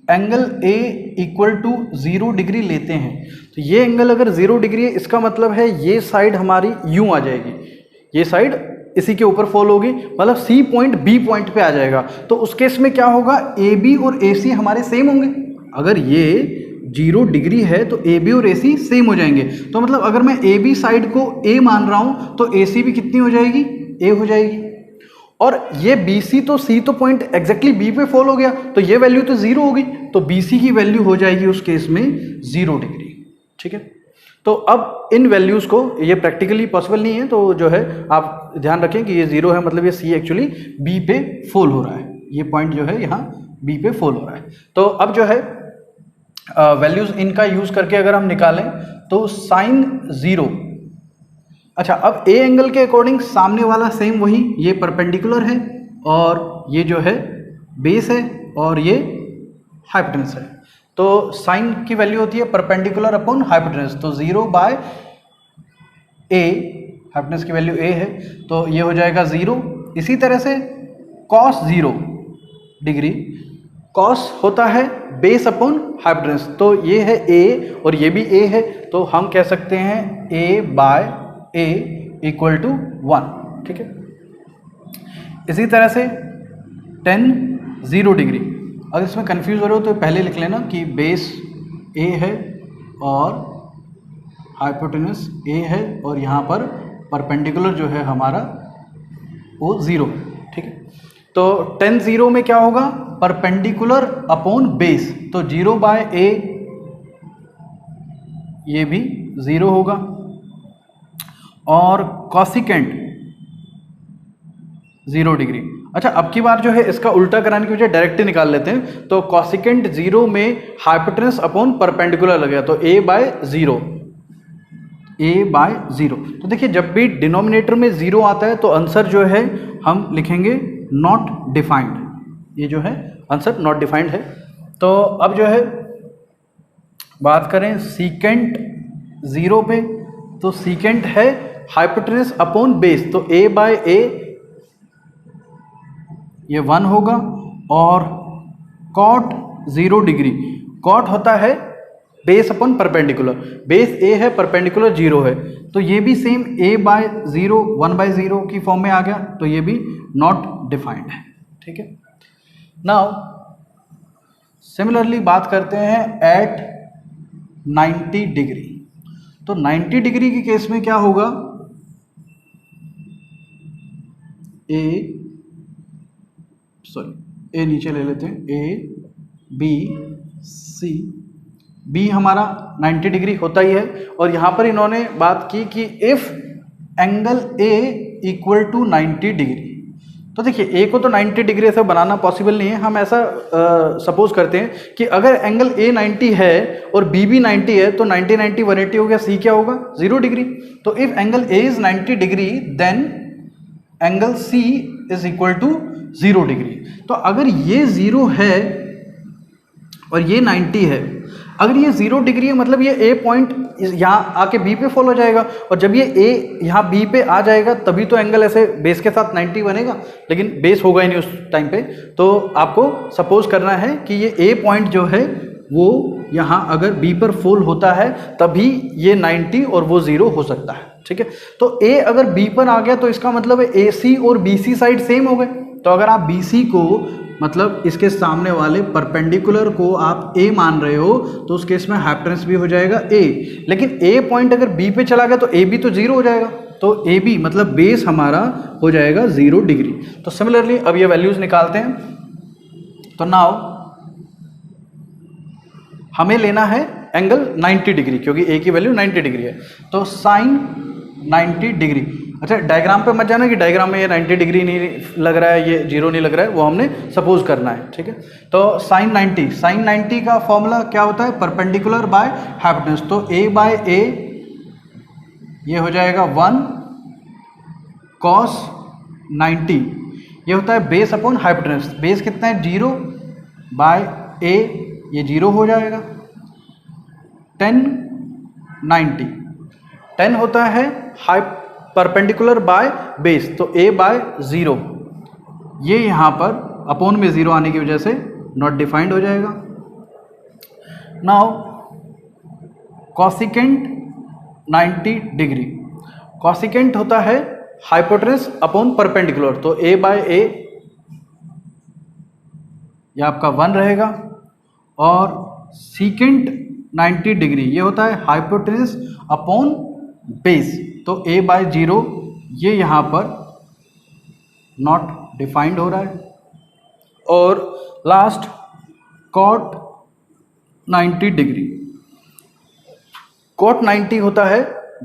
Speaker 1: angle A equal to 0 degree लेते हैं, तो ये एंगल अगर 0 डिग्री है, इसका मतलब है ये साइड हमारी यूं आ जाएगी, ये साइड इसी के ऊपर फॉल होगी, मतलब सी पॉइंट बी पॉइंट पे आ जाएगा। तो उस केस में क्या होगा, ए बी और ए सी हमारे सेम होंगे। अगर ये 0 डिग्री है तो ए बी और ए सी सेम हो जाएंगे। तो मतलब अगर मैं ए बी साइड को ए मान रहा हूं, तो ए सी भी कितनी हो जाएगी, ए हो जाएगी। और ये बी सी, तो सी तो पॉइंट एग्जैक्टली बी पे फॉल हो गया, तो ये वैल्यू तो 0 होगी, तो बी सी की वैल्यू हो जाएगी उस केस में 0 डिग्री। ठीक है, तो अब इन वैल्यूज को, ये प्रैक्टिकली पॉसिबल नहीं है, तो जो है आप ध्यान रखें कि ये 0 है, मतलब ये सी एक्चुअली बी पे फॉल हो रहा है, ये पॉइंट जो है यहाँ बी पे फॉल हो रहा है। तो अब जो है वैल्यूज इनका यूज करके अगर हम निकालें, तो साइन 0, अच्छा अब ए एंगल के अकॉर्डिंग सामने वाला सेम वही, ये परपेंडिकुलर है, और ये जो है बेस है, और ये हाइपोटेनस है। तो साइन की वैल्यू होती है परपेंडिकुलर अपॉन हाइपोटेनस, तो 0/a, हाइपोटेनस की वैल्यू a है, तो ये हो जाएगा 0। इसी तरह से cos 0 डिग्री, cos होता है बेस अपॉन हाइपोटेनस, तो ये है a और ये भी a है, तो हम कह सकते हैं a/a इक्वल टू 1। ठीक है, इसी तरह से tan 0 डिग्री, अगर इसमें कंफ्यूज हो रहे हो तो पहले लिख लेना कि बेस a है और हाइपोटेनस a है, और यहाँ पर परपेंडिकुलर जो है हमारा वो 0 है। ठीक है, तो tan 0 में क्या होगा, परपेंडिकुलर अपॉन बेस, तो 0/a ये भी 0 होगा, और कॉसिकेंट 0 डिग्री। अच्छा, अब की बार जो है इसका उल्टा कराने की वजह डायरेक्ट ही निकाल लेते हैं, तो कॉसिकेंट 0 में हाइपोटेनस अपॉन परपेंडिकुलर लगेगा, तो a/0, ए बाय ज़ीरो। तो देखिए जब भी डिनोमिनेटर में ज़ीरो आता है तो आंसर जो है हम लिखेंगे नॉट डिफाइंड, ये जो है आंसर नॉट डिफाइंड है। तो अब जो है बात करें सीकेंट ज़ीरो पे, तो सीकेंट है हाइपोटेनस अपॉन बेस, तो ए बाय ए ये 1 होगा, और कॉट 0 डिग्री, कॉट होता है बेस अपॉन परपेंडिकुलर, बेस ए है परपेंडिकुलर 0 है, तो ये भी सेम ए बाय 0 1/0 की फॉर्म में आ गया, तो ये भी नॉट डिफाइंड है। ठीक है, नाउ सिमिलरली बात करते हैं एट 90 डिग्री। तो 90 डिग्री के केस में क्या होगा, ए नीचे ले लेते हैं, ए बी सी, बी हमारा 90 डिग्री होता ही है, और यहाँ पर इन्होंने बात की कि if angle A equal to 90 degree. तो देखिए ए को तो 90 डिग्री ऐसा बनाना पॉसिबल नहीं है, हम ऐसा सपोज करते हैं कि अगर एंगल ए 90 है और बी भी 90 है, तो 90 90 180 हो गया, सी क्या होगा 0 डिग्री। तो if angle A is 90 degree then angle C is equal to 0 degree. तो अगर ये 0 है और ये 90 है, अगर ये 0 डिग्री है मतलब ये ए पॉइंट यहाँ आके बी पे फॉल हो जाएगा, और जब ये ए यहाँ बी पे आ जाएगा तभी तो एंगल ऐसे बेस के साथ 90 बनेगा, लेकिन बेस होगा ही नहीं उस टाइम पे। तो आपको सपोज करना है कि ये ए पॉइंट जो है वो यहाँ अगर बी पर फॉल होता है तभी ये 90 और वो 0 हो सकता है। ठीक है, तो ए अगर बी पर आ गया तो इसका मतलब है ए सी और बी सी साइड सेम हो गए। तो अगर आप बी सी को मतलब इसके सामने वाले परपेंडिकुलर को आप ए मान रहे हो तो उस केस में हाइपोटेनस भी हो जाएगा ए, लेकिन ए पॉइंट अगर बी पे चला गया तो ए बी तो 0 हो जाएगा, तो ए बी मतलब बेस हमारा हो जाएगा 0 डिग्री। तो सिमिलरली अब ये वैल्यूज निकालते हैं। तो नाउ हमें लेना है एंगल 90 डिग्री, क्योंकि ए की वैल्यू 90 डिग्री है, तो साइन 90 डिग्री। अच्छा, डायग्राम पे मत जाना कि डायग्राम में ये 90 डिग्री नहीं लग रहा है, ये 0 नहीं लग रहा है, वो हमने सपोज करना है। ठीक है, तो साइन 90 का फॉर्मूला क्या होता है, परपेंडिकुलर बाय हाइपोटेनस। तो ए बाय ए ये हो जाएगा 1 कॉस 90, ये होता है बेस अपॉन हाइपोटेनस। बेस कितना है 0 बाय ए, ये 0 हो जाएगा। 10 होता है परपेंडिकुलर बाय बेस, तो a बाय 0, ये यहाँ पर अपोन में 0 आने की वजह से नॉट डिफाइंड हो जाएगा। नाउ कॉसिकेंट 90 डिग्री, कॉसिकेंट होता है हाइपोटेनस अपॉन परपेंडिकुलर, तो a बाय a ये आपका 1 रहेगा, और सीकेंट 90 डिग्री ये होता है हाइपोटेनस अपॉन बेस, तो a बाय 0 ये यहाँ पर नॉट डिफाइंड हो रहा है। और लास्ट कॉट 90 डिग्री, कॉट 90 होता है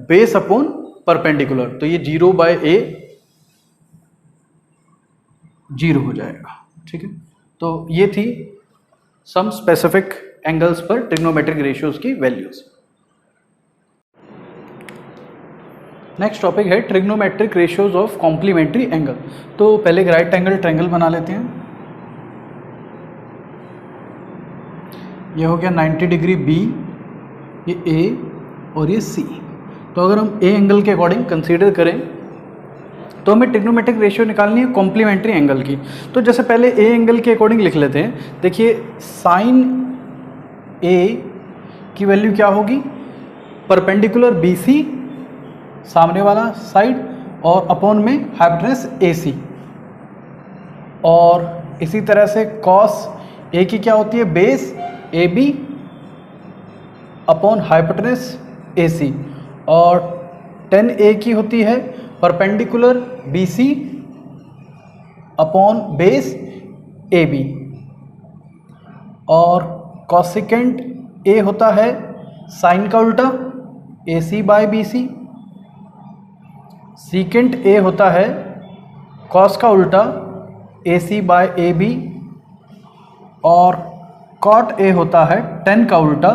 Speaker 1: बेस अपॉन परपेंडिकुलर, तो ये 0 बाय a 0 हो जाएगा। ठीक है, तो ये थी सम स्पेसिफिक एंगल्स पर ट्रिग्नोमेट्रिक रेशियोज की वैल्यूज। नेक्स्ट टॉपिक है trigonometric ratios of complementary angle. तो पहले एक राइट एंगल ट्रायंगल बना लेते हैं। ये हो गया 90 डिग्री बी, ये ए और ये सी। तो अगर हम ए एंगल के अकॉर्डिंग कंसीडर करें तो हमें ट्रिग्नोमेट्रिक रेशियो निकालनी है कॉम्प्लीमेंट्री एंगल की। तो जैसे पहले ए एंगल के अकॉर्डिंग लिख लेते हैं। देखिए साइन ए की वैल्यू क्या होगी, परपेंडिकुलर बी सी सामने वाला साइड और अपॉन में हाइपोटेनस ए सी, और इसी तरह से कॉस ए की क्या होती है, base A B upon hypotenuse A C, और tan ए की होती है perpendicular B C upon base A B, और कॉसिकेंट ए होता है साइन का उल्टा A C by B C, secant A होता है कॉस का उल्टा A C by A B, और कॉट ए होता है tan का उल्टा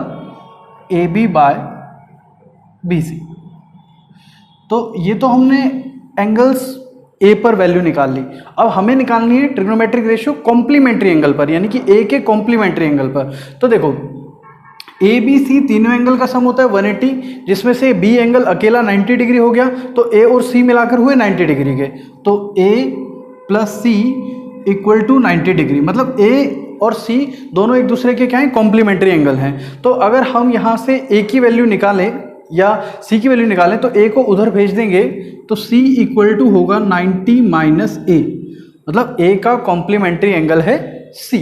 Speaker 1: A B by B C. तो ये तो हमने एंगल्स ए पर वैल्यू निकाल ली। अब हमें निकालनी है ट्रिग्नोमेट्रिक रेशियो कॉम्प्लीमेंट्री एंगल पर, यानी कि ए के कॉम्प्लीमेंट्री एंगल पर। तो देखो ए बी सी तीनों एंगल का सम होता है 180, जिसमें से बी एंगल अकेला 90 डिग्री हो गया, तो ए और सी मिलाकर हुए 90 डिग्री के। तो A plus C equal to 90 degree, मतलब ए और सी दोनों एक दूसरे के क्या हैं, कॉम्प्लीमेंट्री एंगल हैं। तो अगर हम यहाँ से ए की वैल्यू निकालें या सी की वैल्यू निकालें तो ए को उधर भेज देंगे, तो सी इक्वल टू होगा 90 माइनस ए, मतलब ए का कॉम्प्लीमेंट्री एंगल है सी।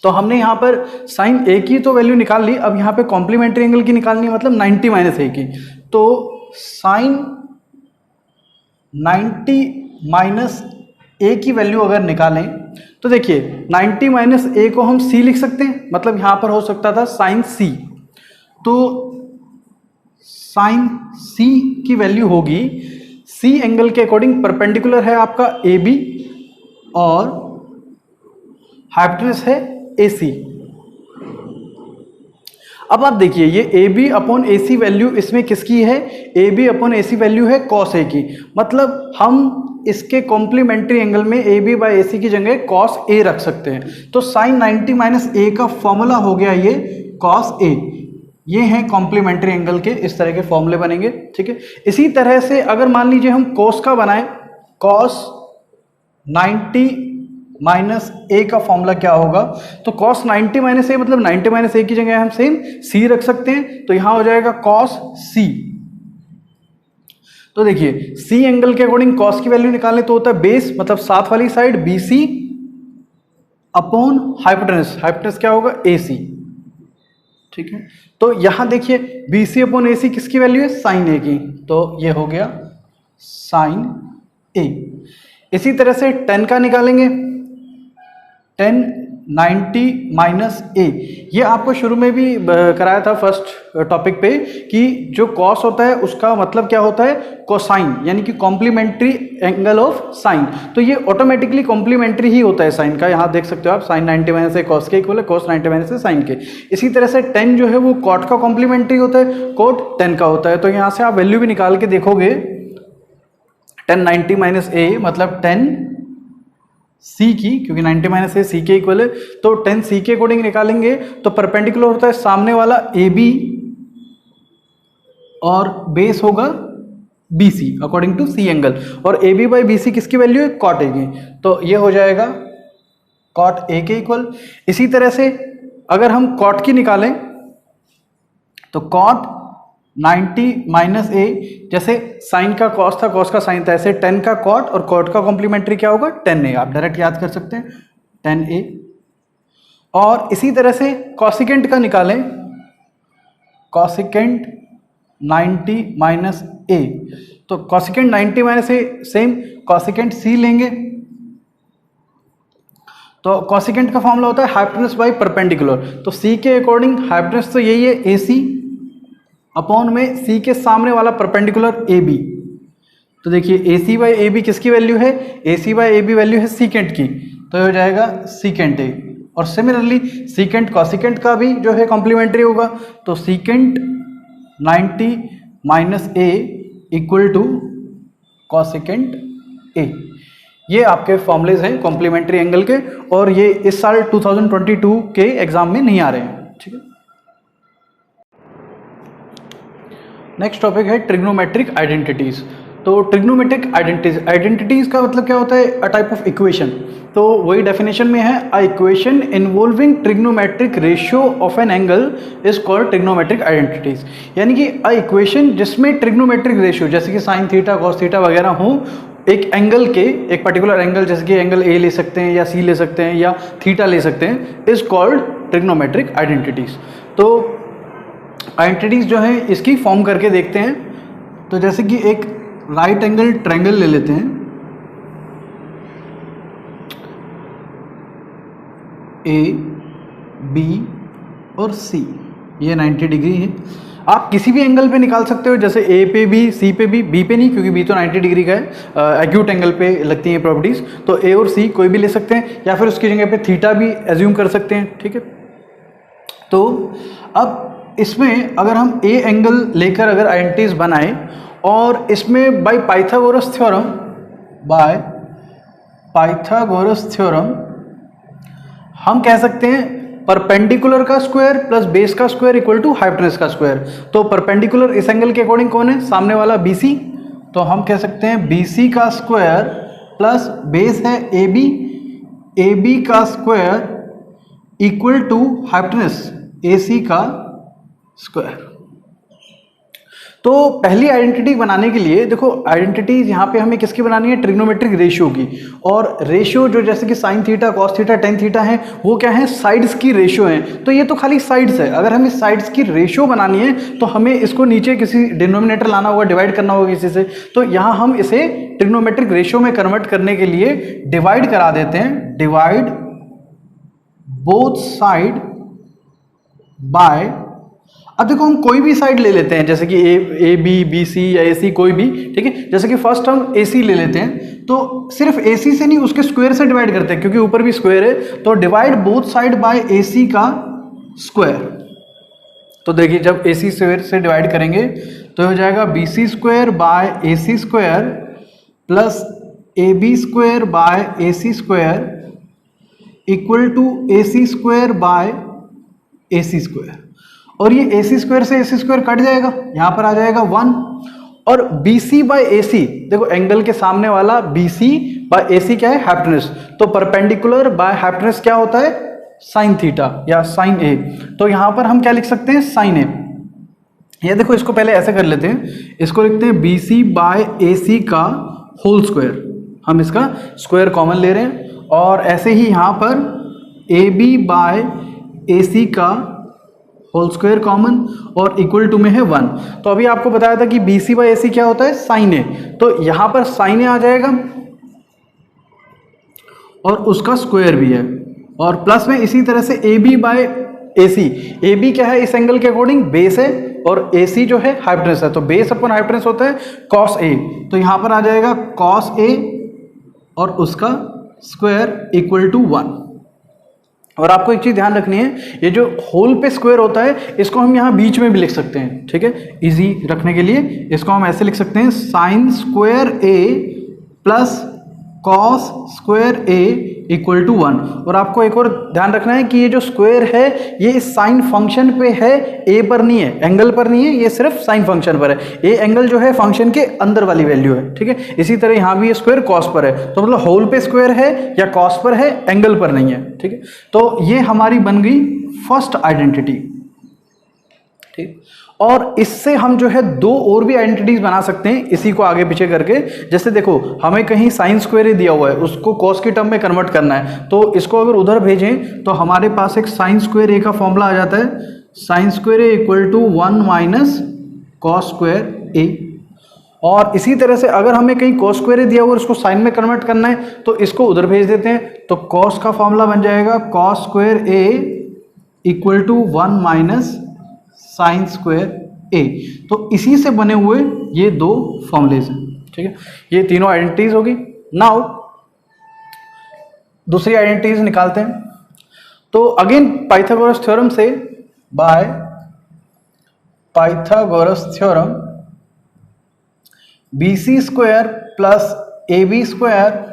Speaker 1: तो हमने यहाँ पर साइन ए की तो वैल्यू निकाल ली, अब यहाँ पे कॉम्प्लीमेंट्री एंगल की निकालनी है, मतलब 90 माइनस ए की। तो साइन 90 माइनस ए की वैल्यू अगर निकालें तो देखिए 90 माइनस ए को हम सी लिख सकते हैं, मतलब यहाँ पर हो सकता था साइन सी। तो साइन सी की वैल्यू होगी, सी एंगल के अकॉर्डिंग परपेंडिकुलर है आपका ए बी और हाइपोटेनस है ए सी। अब आप देखिए ये A B upon A C value इसमें किसकी है, A B upon A C value है कॉस ए की, मतलब हम इसके कॉम्प्लीमेंट्री एंगल में ए बी बाई ए सी की जगह कॉस ए रख सकते हैं। तो साइन 90 माइनस ए का फॉर्मूला हो गया ये कॉस ए। ये हैं कॉम्प्लीमेंट्री एंगल के इस तरह के फॉर्मूले बनेंगे, ठीक है। इसी तरह से अगर मान लीजिए हम कॉस का बनाएं, कॉस 90 माइनस ए का फॉर्मूला क्या होगा, तो कॉस 90 माइनस ए मतलब 90 माइनस ए की जगह हम सेम सी रख सकते हैं, तो यहां हो जाएगा कॉस सी। तो देखिए सी एंगल के अकॉर्डिंग कॉस की वैल्यू निकालने तो होता है बेस, मतलब साथ वाली side B C upon hypotenuse, hypotenuse क्या होगा ए सी, ठीक है। तो यहां देखिए बी सी अपॉन ए सी किसकी वैल्यू है, साइन ए की, तो ये हो गया साइन ए। इसी तरह से 10 का निकालेंगे, 10 90 माइनस ए, ये आपको शुरू में भी कराया था फर्स्ट टॉपिक पे कि जो कॉस होता है उसका मतलब क्या होता है, कोसाइन, यानी कि कॉम्प्लीमेंट्री एंगल ऑफ साइन। तो ये ऑटोमेटिकली कॉम्प्लीमेंट्री ही होता है साइन का, यहाँ देख सकते हो आप साइन 90 माइनस ए कॉस के इक्वल है कॉस 90 माइनस ए साइन के। इसी तरह से 10 जो है वो कॉट का कॉम्प्लीमेंट्री होता है, कॉट 10 का होता है। तो यहाँ से आप वैल्यू भी निकाल के देखोगे 10 90 माइनस ए मतलब 10 सी की, क्योंकि 90 माइनस ए सी के इक्वल है, तो 10 सी के अकॉर्डिंग निकालेंगे तो परपेंडिकुलर होता है सामने वाला ए बी और बेस होगा B C according to C angle, और A B by B C किसकी वैल्यू है, कॉट ए की, तो ये हो जाएगा कॉट ए के इक्वल। इसी तरह से अगर हम कॉट की निकालें तो कॉट 90 माइनस ए, जैसे साइन का कॉस था कॉस का साइन था, ऐसे 10 का कॉट और कॉट का कॉम्प्लीमेंट्री क्या होगा 10a, आप डायरेक्ट याद कर सकते हैं 10a। और इसी तरह से कॉसिकेंट का निकालें, कॉसिकेंट 90 माइनस ए, तो कॉसिकेंट 90 माइनस ए सेम कॉसिकेंट सी लेंगे, तो कॉसिकेंट का फॉर्मूला होता है हाइपोटेनस बाई परपेंडिकुलर, तो सी के अकॉर्डिंग हाइपोटेनस तो यही है ए सी अपॉन में सी के सामने वाला परपेंडिकुलर ए बी। तो देखिए A C by A B किसकी वैल्यू है, A C by A B value है सीकेंट की, तो हो जाएगा सीकेंट ए। और सिमिलरली सीकेंट कॉसिकेंट का भी जो है कॉम्प्लीमेंट्री होगा, तो secant 90 minus A equal to cosecant A. ये आपके फॉर्मूलेज हैं कॉम्प्लीमेंट्री एंगल के, और ये इस साल 2022 के एग्जाम में नहीं आ रहे हैं, ठीक है। नेक्स्ट टॉपिक है ट्रिग्नोमेट्रिक आइडेंटिटीज। तो ट्रिग्नोमेट्रिक आइडेंटिटीज का मतलब क्या होता है, अ टाइप ऑफ इक्वेशन। तो वही डेफिनेशन में है, अ equation involving trigonometric ratio of an angle is called trigonometric identities. यानी कि अ इक्वेशन जिसमें ट्रिग्नोमेट्रिक रेशियो जैसे कि साइन थीटा कॉस थीटा वगैरह हो, एक एंगल के, एक पर्टिकुलर एंगल जैसे कि एंगल ए ले सकते हैं या सी ले सकते हैं या थीटा ले सकते हैं, इज कॉल्ड ट्रिग्नोमेट्रिक आइडेंटिटीज। तो आइडेंटिटीज जो है इसकी फॉर्म करके देखते हैं। तो जैसे कि एक राइट एंगल ट्रायंगल ले लेते हैं, ए बी और सी, ये 90 डिग्री है। आप किसी भी एंगल पे निकाल सकते हो, जैसे ए पे भी सी पे भी, बी पे नहीं क्योंकि बी तो 90 डिग्री का है, एक्यूट एंगल पे लगती हैं प्रॉपर्टीज, तो ए और सी कोई भी ले सकते हैं, या फिर उसकी जगह पे थीटा भी एज्यूम कर सकते हैं, ठीक है। तो अब इसमें अगर हम ए एंगल लेकर अगर आइडेंटिटीज बनाएं और इसमें बाय पाइथागोरस थ्योरम हम कह सकते हैं परपेंडिकुलर का स्क्वायर प्लस बेस का स्क्वायर इक्वल टू हाइपोटेनस का स्क्वायर। तो परपेंडिकुलर इस एंगल के अकॉर्डिंग कौन है, सामने वाला BC, तो हम कह सकते हैं BC का स्क्वायर प्लस बेस है AB का square equal to hypotenuse AC का स्क्वायर। तो पहली आइडेंटिटी बनाने के लिए देखो, आइडेंटिटीज यहाँ पे हमें किसकी बनानी है, ट्रिग्नोमेट्रिक रेशियो की। और रेशियो जो जैसे कि sine theta, cos theta, tan theta है, वो क्या है, साइड्स की रेशियो है। तो ये तो खाली साइड्स है। अगर हमें साइड्स की रेशियो बनानी है तो हमें इसको नीचे किसी डिनोमिनेटर लाना होगा, डिवाइड करना होगा किसी से। तो यहाँ हम इसे ट्रिग्नोमेट्रिक रेशियो में कन्वर्ट करने के लिए डिवाइड करा देते हैं, डिवाइड बोथ साइड बाय, अब देखो हम कोई भी साइड ले लेते हैं, जैसे कि ए बी बी सी या ए सी, कोई भी, ठीक है। जैसे कि फर्स्ट हम ए सी ले लेते हैं, तो सिर्फ ए सी से नहीं, उसके स्क्वायर से डिवाइड करते हैं, क्योंकि ऊपर भी स्क्वायर है। तो divide both side by A सी का स्क्वायर। तो देखिए जब ए सी स्क्वायर से डिवाइड करेंगे तो हो जाएगा B C square by A C square plus A B square by A C square equal to A C square by A C square. और ये ए सी स्क्वायर से ए सी स्क्वायर कट जाएगा, यहां पर आ जाएगा 1। और बी सी बाय ए सी, देखो angle के सामने वाला बी सी बाय ए सी क्या है, हाइपोटेनस। तो परपेंडिकुलर बाय हाइपोटेनस क्या होता है, साइन थीटा या साइन ए। तो यहां पर हम क्या लिख सकते हैं, साइन ए। ये देखो इसको पहले ऐसे कर लेते हैं, इसको लिखते हैं बी सी बाय ए सी का होल स्क्वायर, हम इसका स्क्वायर कॉमन ले रहे हैं। और ऐसे ही यहां पर ए बी बाय ए सी का होल स्क्वायर कॉमन और इक्वल टू में है 1। तो अभी आपको बताया था कि बी सी बाई ए सी क्या होता है, साइन ए। तो यहां पर साइन ए आ जाएगा और उसका स्क्वायर भी है, और प्लस में इसी तरह से A B by A C. A B क्या है, इस एंगल के अकॉर्डिंग बेस है, और ए सी जो है हाइपोटेनस है। तो बेस अपन हाइपोटेनस होता है कॉस ए। तो यहां पर आ जाएगा कॉस ए और उसका स्क्वायर इक्वल टू 1। और आपको एक चीज ध्यान रखनी है, ये जो होल पे स्क्वायर होता है इसको हम यहाँ बीच में भी लिख सकते हैं, ठीक है। इजी रखने के लिए इसको हम ऐसे लिख सकते हैं, sine square A plus cos square A equal to 1। और आपको एक और ध्यान रखना है कि ये जो स्क्वायर है ये इस साइन फंक्शन पे है, ए पर नहीं है, एंगल पर नहीं है, ये सिर्फ साइन फंक्शन पर है। ए एंगल जो है फंक्शन के अंदर वाली वैल्यू है, ठीक है। इसी तरह यहाँ भी ये स्क्वायर कॉस पर है, तो मतलब होल पे स्क्वायर है या कॉस पर है, एंगल पर नहीं है, ठीक है। तो ये हमारी बन गई फर्स्ट आइडेंटिटी, ठीक। और इससे हम जो है दो और भी आइडेंटिटीज बना सकते हैं इसी को आगे पीछे करके। जैसे देखो हमें कहीं साइन स्क्वायर ही दिया हुआ है, उसको कॉस की टर्म में कन्वर्ट करना है, तो इसको अगर उधर भेजें तो हमारे पास एक साइन स्क्वायर ए का फॉर्मूला आ जाता है, sine square A equal to 1 minus cos square A. और इसी तरह से अगर हमें कहीं कॉस स्क्वायर ए दिया हुआ है, उसको साइन में कन्वर्ट करना है, तो इसको उधर भेज देते हैं। तो कॉस का फॉर्मूला बन जाएगा cos square A equal to 1 minus sine square A. तो इसी से बने हुए ये दो फॉर्मूलेज हैं, ठीक है। ये तीनों आइडेंटिटीज होगी। नाउ दूसरी आइडेंटिटीज निकालते हैं। तो अगेन पाइथागोरस थ्योरम से, by Pythagoras theorem B C square plus A B square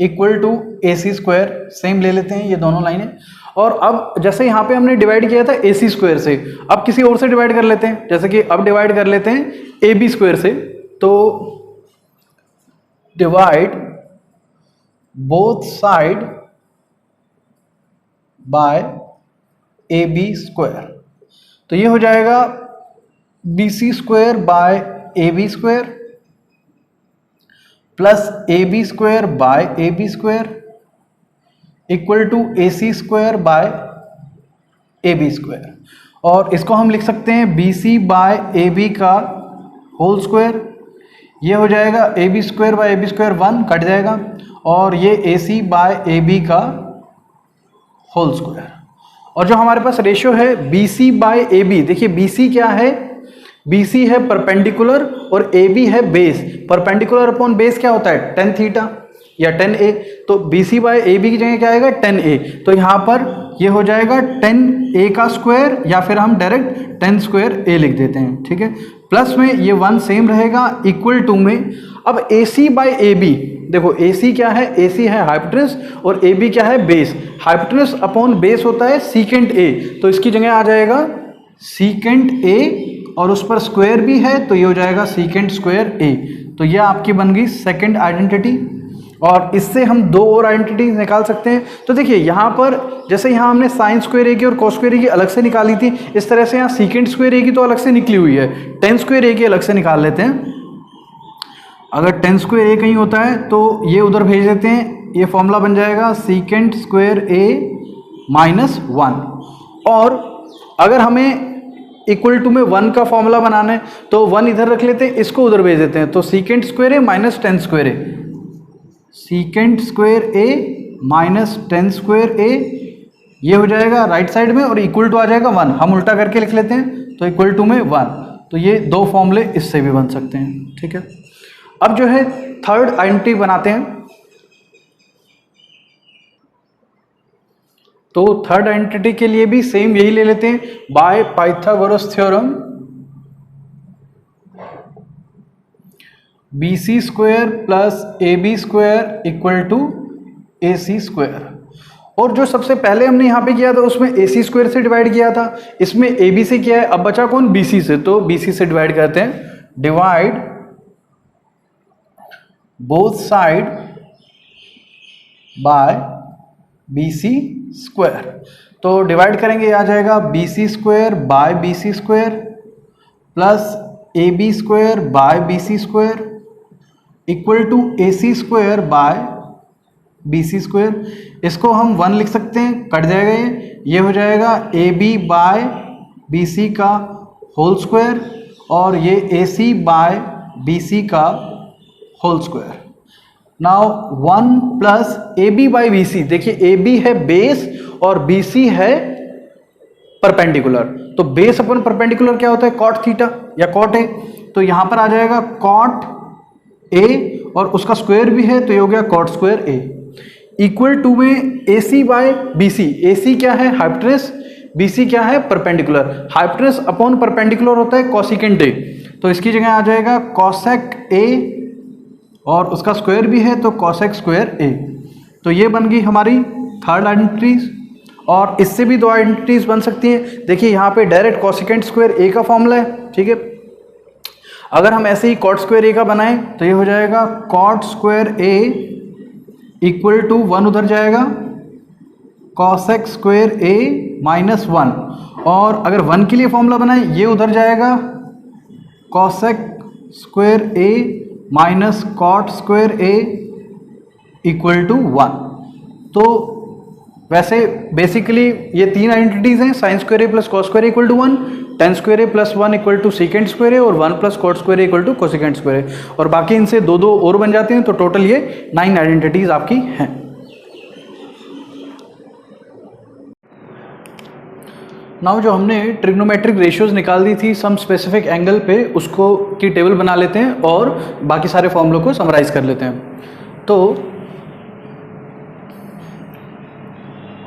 Speaker 1: equal to A C square, same ले लेते हैं ये दोनों लाइनें। और अब जैसे यहाँ पे हमने डिवाइड किया था ए सी स्क्वायर से, अब किसी और से डिवाइड कर लेते हैं। जैसे कि अब डिवाइड कर लेते हैं ए बी स्क्वायर से। तो divide both side by A B square, तो ये हो जाएगा B C square by A B square plus A B square by A B square equal to A C square by A B square. और इसको हम लिख सकते हैं B C by A B का होल स्क्वायर। ये हो जाएगा A B square by A B square 1 cut जाएगा, और ये A C by A B का होल स्क्वायर। और जो हमारे पास रेशियो है B C by A B, देखिए बी सी क्या है, बी सी है परपेंडिकुलर और ए बी है बेस। परपेंडिकुलर अपॉन बेस क्या होता है, टेन थीटा या 10a। तो B C by A B की जगह क्या आएगा, 10a। तो यहाँ पर ये हो जाएगा 10a का स्क्वायर, या फिर हम डायरेक्ट 10 स्क्वायर a लिख देते हैं, ठीक है। प्लस में ये 1 सेम रहेगा, इक्वल टू में अब AC बाई AB, देखो AC क्या है, AC है हाइपोटेनस और AB क्या है, बेस। हाइपोटेनस अपॉन बेस होता है सीकेंट A, तो इसकी जगह आ जाएगा सीकेंट A और उस पर स्क्वायर भी है तो ये हो जाएगा सीकेंट स्क्वायर A। तो ये आपकी बन गई सेकेंड आइडेंटिटी। और इससे हम दो और आइडेंटिटी निकाल सकते हैं। तो देखिए यहाँ पर जैसे यहाँ हमने साइन स्क्वायर ए की और कॉस स्क्वायर ए की अलग से निकाली थी, इस तरह से यहाँ सीकेंट स्क्वायर ए की तो अलग से निकली हुई है, टेन स्क्वायर ए की अलग से निकाल लेते हैं। अगर टेन स्क्वायर ए कहीं होता है तो ये उधर भेज देते हैं, ये फॉर्मूला बन जाएगा सीकेंट स्क्वायर ए माइनस 1। और अगर हमें इक्वल टू में 1 का फॉर्मूला बनाना है तो 1 इधर रख लेते हैं, इसको उधर भेज देते हैं, तो secant square A minus ten square A, secant square A minus ten square A, ये हो जाएगा राइट साइड में और इक्वल टू आ जाएगा 1। हम उल्टा करके लिख लेते हैं तो इक्वल टू में 1। तो ये दो फॉर्मूले इससे भी बन सकते हैं, ठीक है। अब जो है थर्ड आइडेंटिटी बनाते हैं। तो थर्ड आइडेंटिटी के लिए भी सेम यही ले लेते हैं, by Pythagoras theorem BC square plus AB square equal to AC square. और जो सबसे पहले हमने यहाँ पे किया था उसमें AC स्क्वायर से डिवाइड किया था, इसमें AB से किया है, अब बचा कौन, BC से, तो BC से डिवाइड करते हैं। Divide both side by BC square, तो डिवाइड करेंगे आ जाएगा BC square by BC square plus AB square by BC square equal to AC square by BC square. इसको हम 1 लिख सकते हैं, कट जाएगा ये हो जाएगा AB बाय BC का होल स्क्वायर और ये AC बाय BC का whole square. Now 1 plus AB by BC, देखिए AB है बेस और BC है परपेंडिकुलर, तो बेस अपन परपेंडिकुलर क्या होता है, कॉट थीटा या कॉट ए, तो यहां पर आ जाएगा कॉट ए और उसका स्क्वायर भी है तो ये हो गया cot square A equal to में AC बाय BC। AC क्या है हाइपोटेनस, BC क्या है परपेंडिकुलर। हाइपोटेनस अपॉन परपेंडिकुलर होता है कॉसिकेंट ए, तो इसकी जगह आ जाएगा कॉसेक ए और उसका स्क्वायर भी है तो कॉसेक स्क्वायर ए। तो ये बन गई हमारी थर्ड आइडेंटिटीज। और इससे भी दो आइडेंटिटीज बन सकती हैं। देखिए यहाँ पे डायरेक्ट कॉसिकेंट स्क्वायर ए का फॉर्मूला है, ठीक है। अगर हम ऐसे ही कॉट स्क्वायर ए का बनाएं तो ये हो जाएगा cot square A equal to 1 उधर जाएगा कॉसेक स्क्वायर ए माइनस 1, और अगर 1 के लिए फॉर्मूला बनाएं ये उधर जाएगा cosec square A minus cot square A equal to 1। तो वैसे बेसिकली ये तीन आइडेंटिटीज हैं, sine square A plus cos square equal to 1, tan square A plus 1 equal to secant square A और 1 plus cot square equal to cosecant square A, और बाकी इनसे दो दो और बन जाते हैं, तो टोटल ये 9 आइडेंटिटीज आपकी हैं। नाउ जो हमने ट्रिग्नोमेट्रिक रेशियोज निकाल दी थी सम स्पेसिफिक एंगल पे, उसको की टेबल बना लेते हैं और बाकी सारे फॉर्मूलों को समराइज कर लेते हैं। तो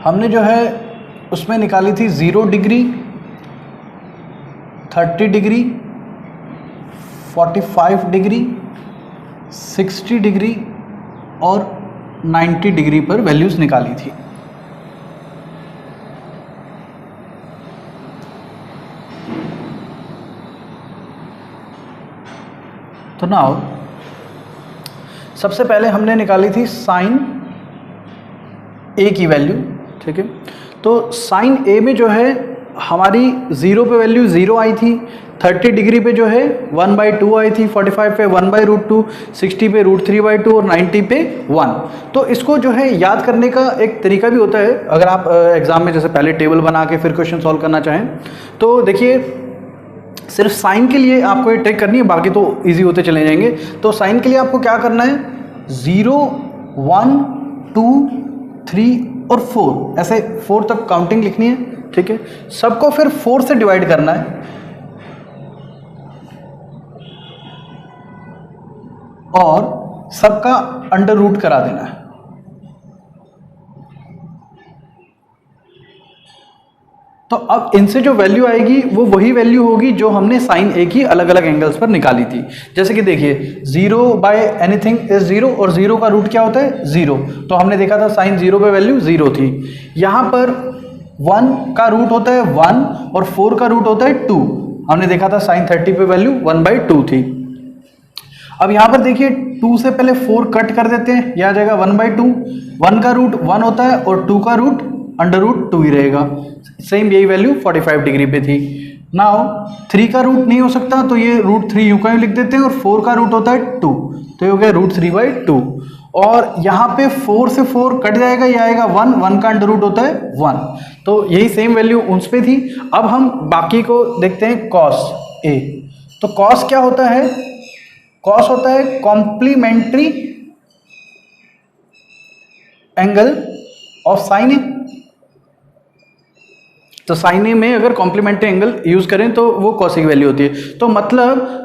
Speaker 1: हमने जो है उसमें निकाली थी 0 डिग्री, 30 डिग्री, 45 डिग्री, 60 डिग्री और 90 डिग्री पर वैल्यूज निकाली थी। तो नाउ सबसे पहले हमने निकाली थी साइन ए की वैल्यू, ठीक है। तो साइन ए में जो है हमारी 0 पे वैल्यू 0 आई थी, 30 डिग्री पे जो है 1/2 आई थी, 45 पे 1/√2, 60 पे √3/2 और 90 पे 1। तो इसको जो है याद करने का एक तरीका भी होता है, अगर आप एग्जाम में जैसे पहले टेबल बना के फिर क्वेश्चन सॉल्व करना चाहें। तो देखिए सिर्फ साइन के लिए आपको ये ट्रिक करनी है, बाकी तो इजी होते चले जाएंगे। तो साइन के लिए आपको क्या करना है, 0, 1, 2, 3 और 4, ऐसे 4 तक काउंटिंग लिखनी है, ठीक है। सबको फिर 4 से डिवाइड करना है और सबका अंडर रूट करा देना है। तो अब इनसे जो वैल्यू आएगी वो वही वैल्यू होगी जो हमने साइन ए की अलग अलग एंगल्स पर निकाली थी। जैसे कि देखिए 0 बाय एनीथिंग इज 0 और 0 का रूट क्या होता है 0, तो हमने देखा था साइन 0 पे वैल्यू 0 थी। यहाँ पर 1 का रूट होता है 1 और 4 का रूट होता है 2, हमने देखा था साइन 30 पे वैल्यू 1/2 थी। अब यहाँ पर देखिए 2 से पहले 4 कट कर देते हैं, यह आ जाएगा 1/2। 1 का रूट 1 होता है और 2 का रूट √2 ही रहेगा। सेम यही वैल्यू 45 डिग्री पे थी। नाउ 3 का रूट नहीं हो सकता तो ये √3 यूं का ही लिख देते हैं और 4 का रूट होता है 2, तो ये हो गया √3/2। और यहाँ पे 4 से 4 कट जाएगा, ये आएगा 1, 1 का अंडर रूट होता है 1, तो यही सेम वैल्यू उस पे थी। अब हम बाकी को देखते हैं कॉस ए। तो कॉस क्या होता है, कॉस होता है कॉम्प्लीमेंट्री एंगल ऑफ साइन ए। तो साइन ए में अगर कॉम्प्लीमेंट्री एंगल यूज करें तो वो कॉस की वैल्यू होती है। तो मतलब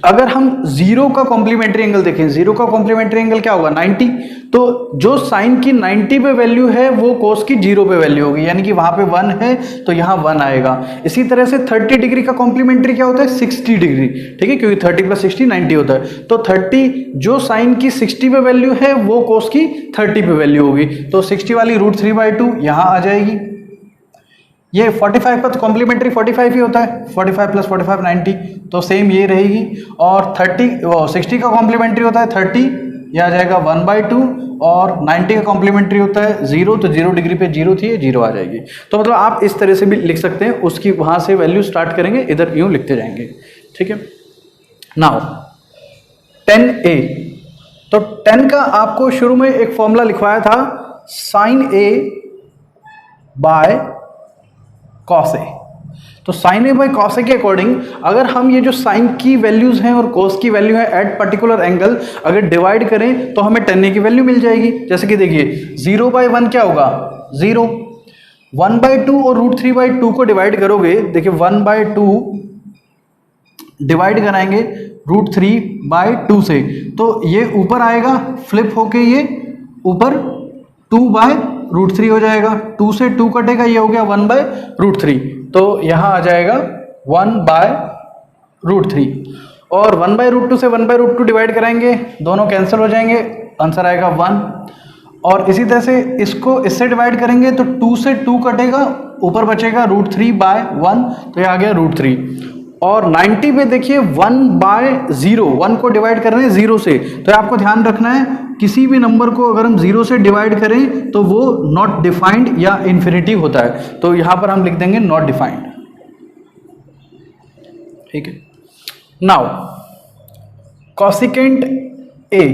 Speaker 1: अगर हम 0 का कॉम्प्लीमेंट्री एंगल देखें, 0 का कॉम्प्लीमेंट्री एंगल क्या होगा 90, तो जो साइन की 90 पे वैल्यू है वो कोस की 0 पे वैल्यू होगी, यानी कि वहां पे 1 है तो यहाँ 1 आएगा। इसी तरह से 30 डिग्री का कॉम्प्लीमेंट्री क्या होता है 60 डिग्री, ठीक है, क्योंकि 30 + 60 90 होता है। तो 30 जो साइन की 60 पे वैल्यू है वो कोस की 30 पे वैल्यू होगी, तो 60 वाली √3/2 यहाँ आ जाएगी। ये 45 का तो कॉम्प्लीमेंट्री 45 ही होता है, 45 + 45 90, तो सेम ये रहेगी। और 60 का कॉम्प्लीमेंट्री होता है 30, यह आ जाएगा 1/2, और 90 का कॉम्प्लीमेंट्री होता है 0, तो 0 डिग्री पे 0 थी, 0 आ जाएगी। तो मतलब आप इस तरह से भी लिख सकते हैं, उसकी वहां से वैल्यू स्टार्ट करेंगे, इधर यूं लिखते जाएंगे, ठीक है। नाउ 10a, तो 10 का आपको शुरू में एक फॉर्मूला लिखवाया था sign A bye cos A. तो साइन ए बाय कॉस ए के अकॉर्डिंग अगर हम ये जो साइन की वैल्यूज हैं और कॉस की वैल्यू है एट पर्टिकुलर एंगल अगर डिवाइड करें तो हमें 10a की वैल्यू मिल जाएगी। जैसे कि देखिए 0/1 क्या होगा 0, 1/2 और √3/2 को डिवाइड करोगे, देखिए 1/2 डिवाइड कराएंगे √3/2 से, तो ये ऊपर आएगा फ्लिप होके ये ऊपर 2/√3 हो जाएगा, 2 से 2 कटेगा, ये हो गया 1/√3, तो यहाँ आ जाएगा 1/√3। और 1/√2 से 1/√2 डिवाइड कराएंगे, दोनों कैंसिल हो जाएंगे, आंसर आएगा 1। और इसी तरह से इसको इससे डिवाइड करेंगे तो 2 से 2 कटेगा, ऊपर बचेगा √3/1, तो ये आ गया √3। और 90 पे देखिए 1/0, 1 को डिवाइड कर रहे हैं 0 से, तो आपको ध्यान रखना है किसी भी नंबर को अगर हम 0 से डिवाइड करें तो वो नॉट डिफाइंड या इन्फिनिटी होता है, तो यहां पर हम लिख देंगे नॉट डिफाइंड, ठीक है। Now cosecant A,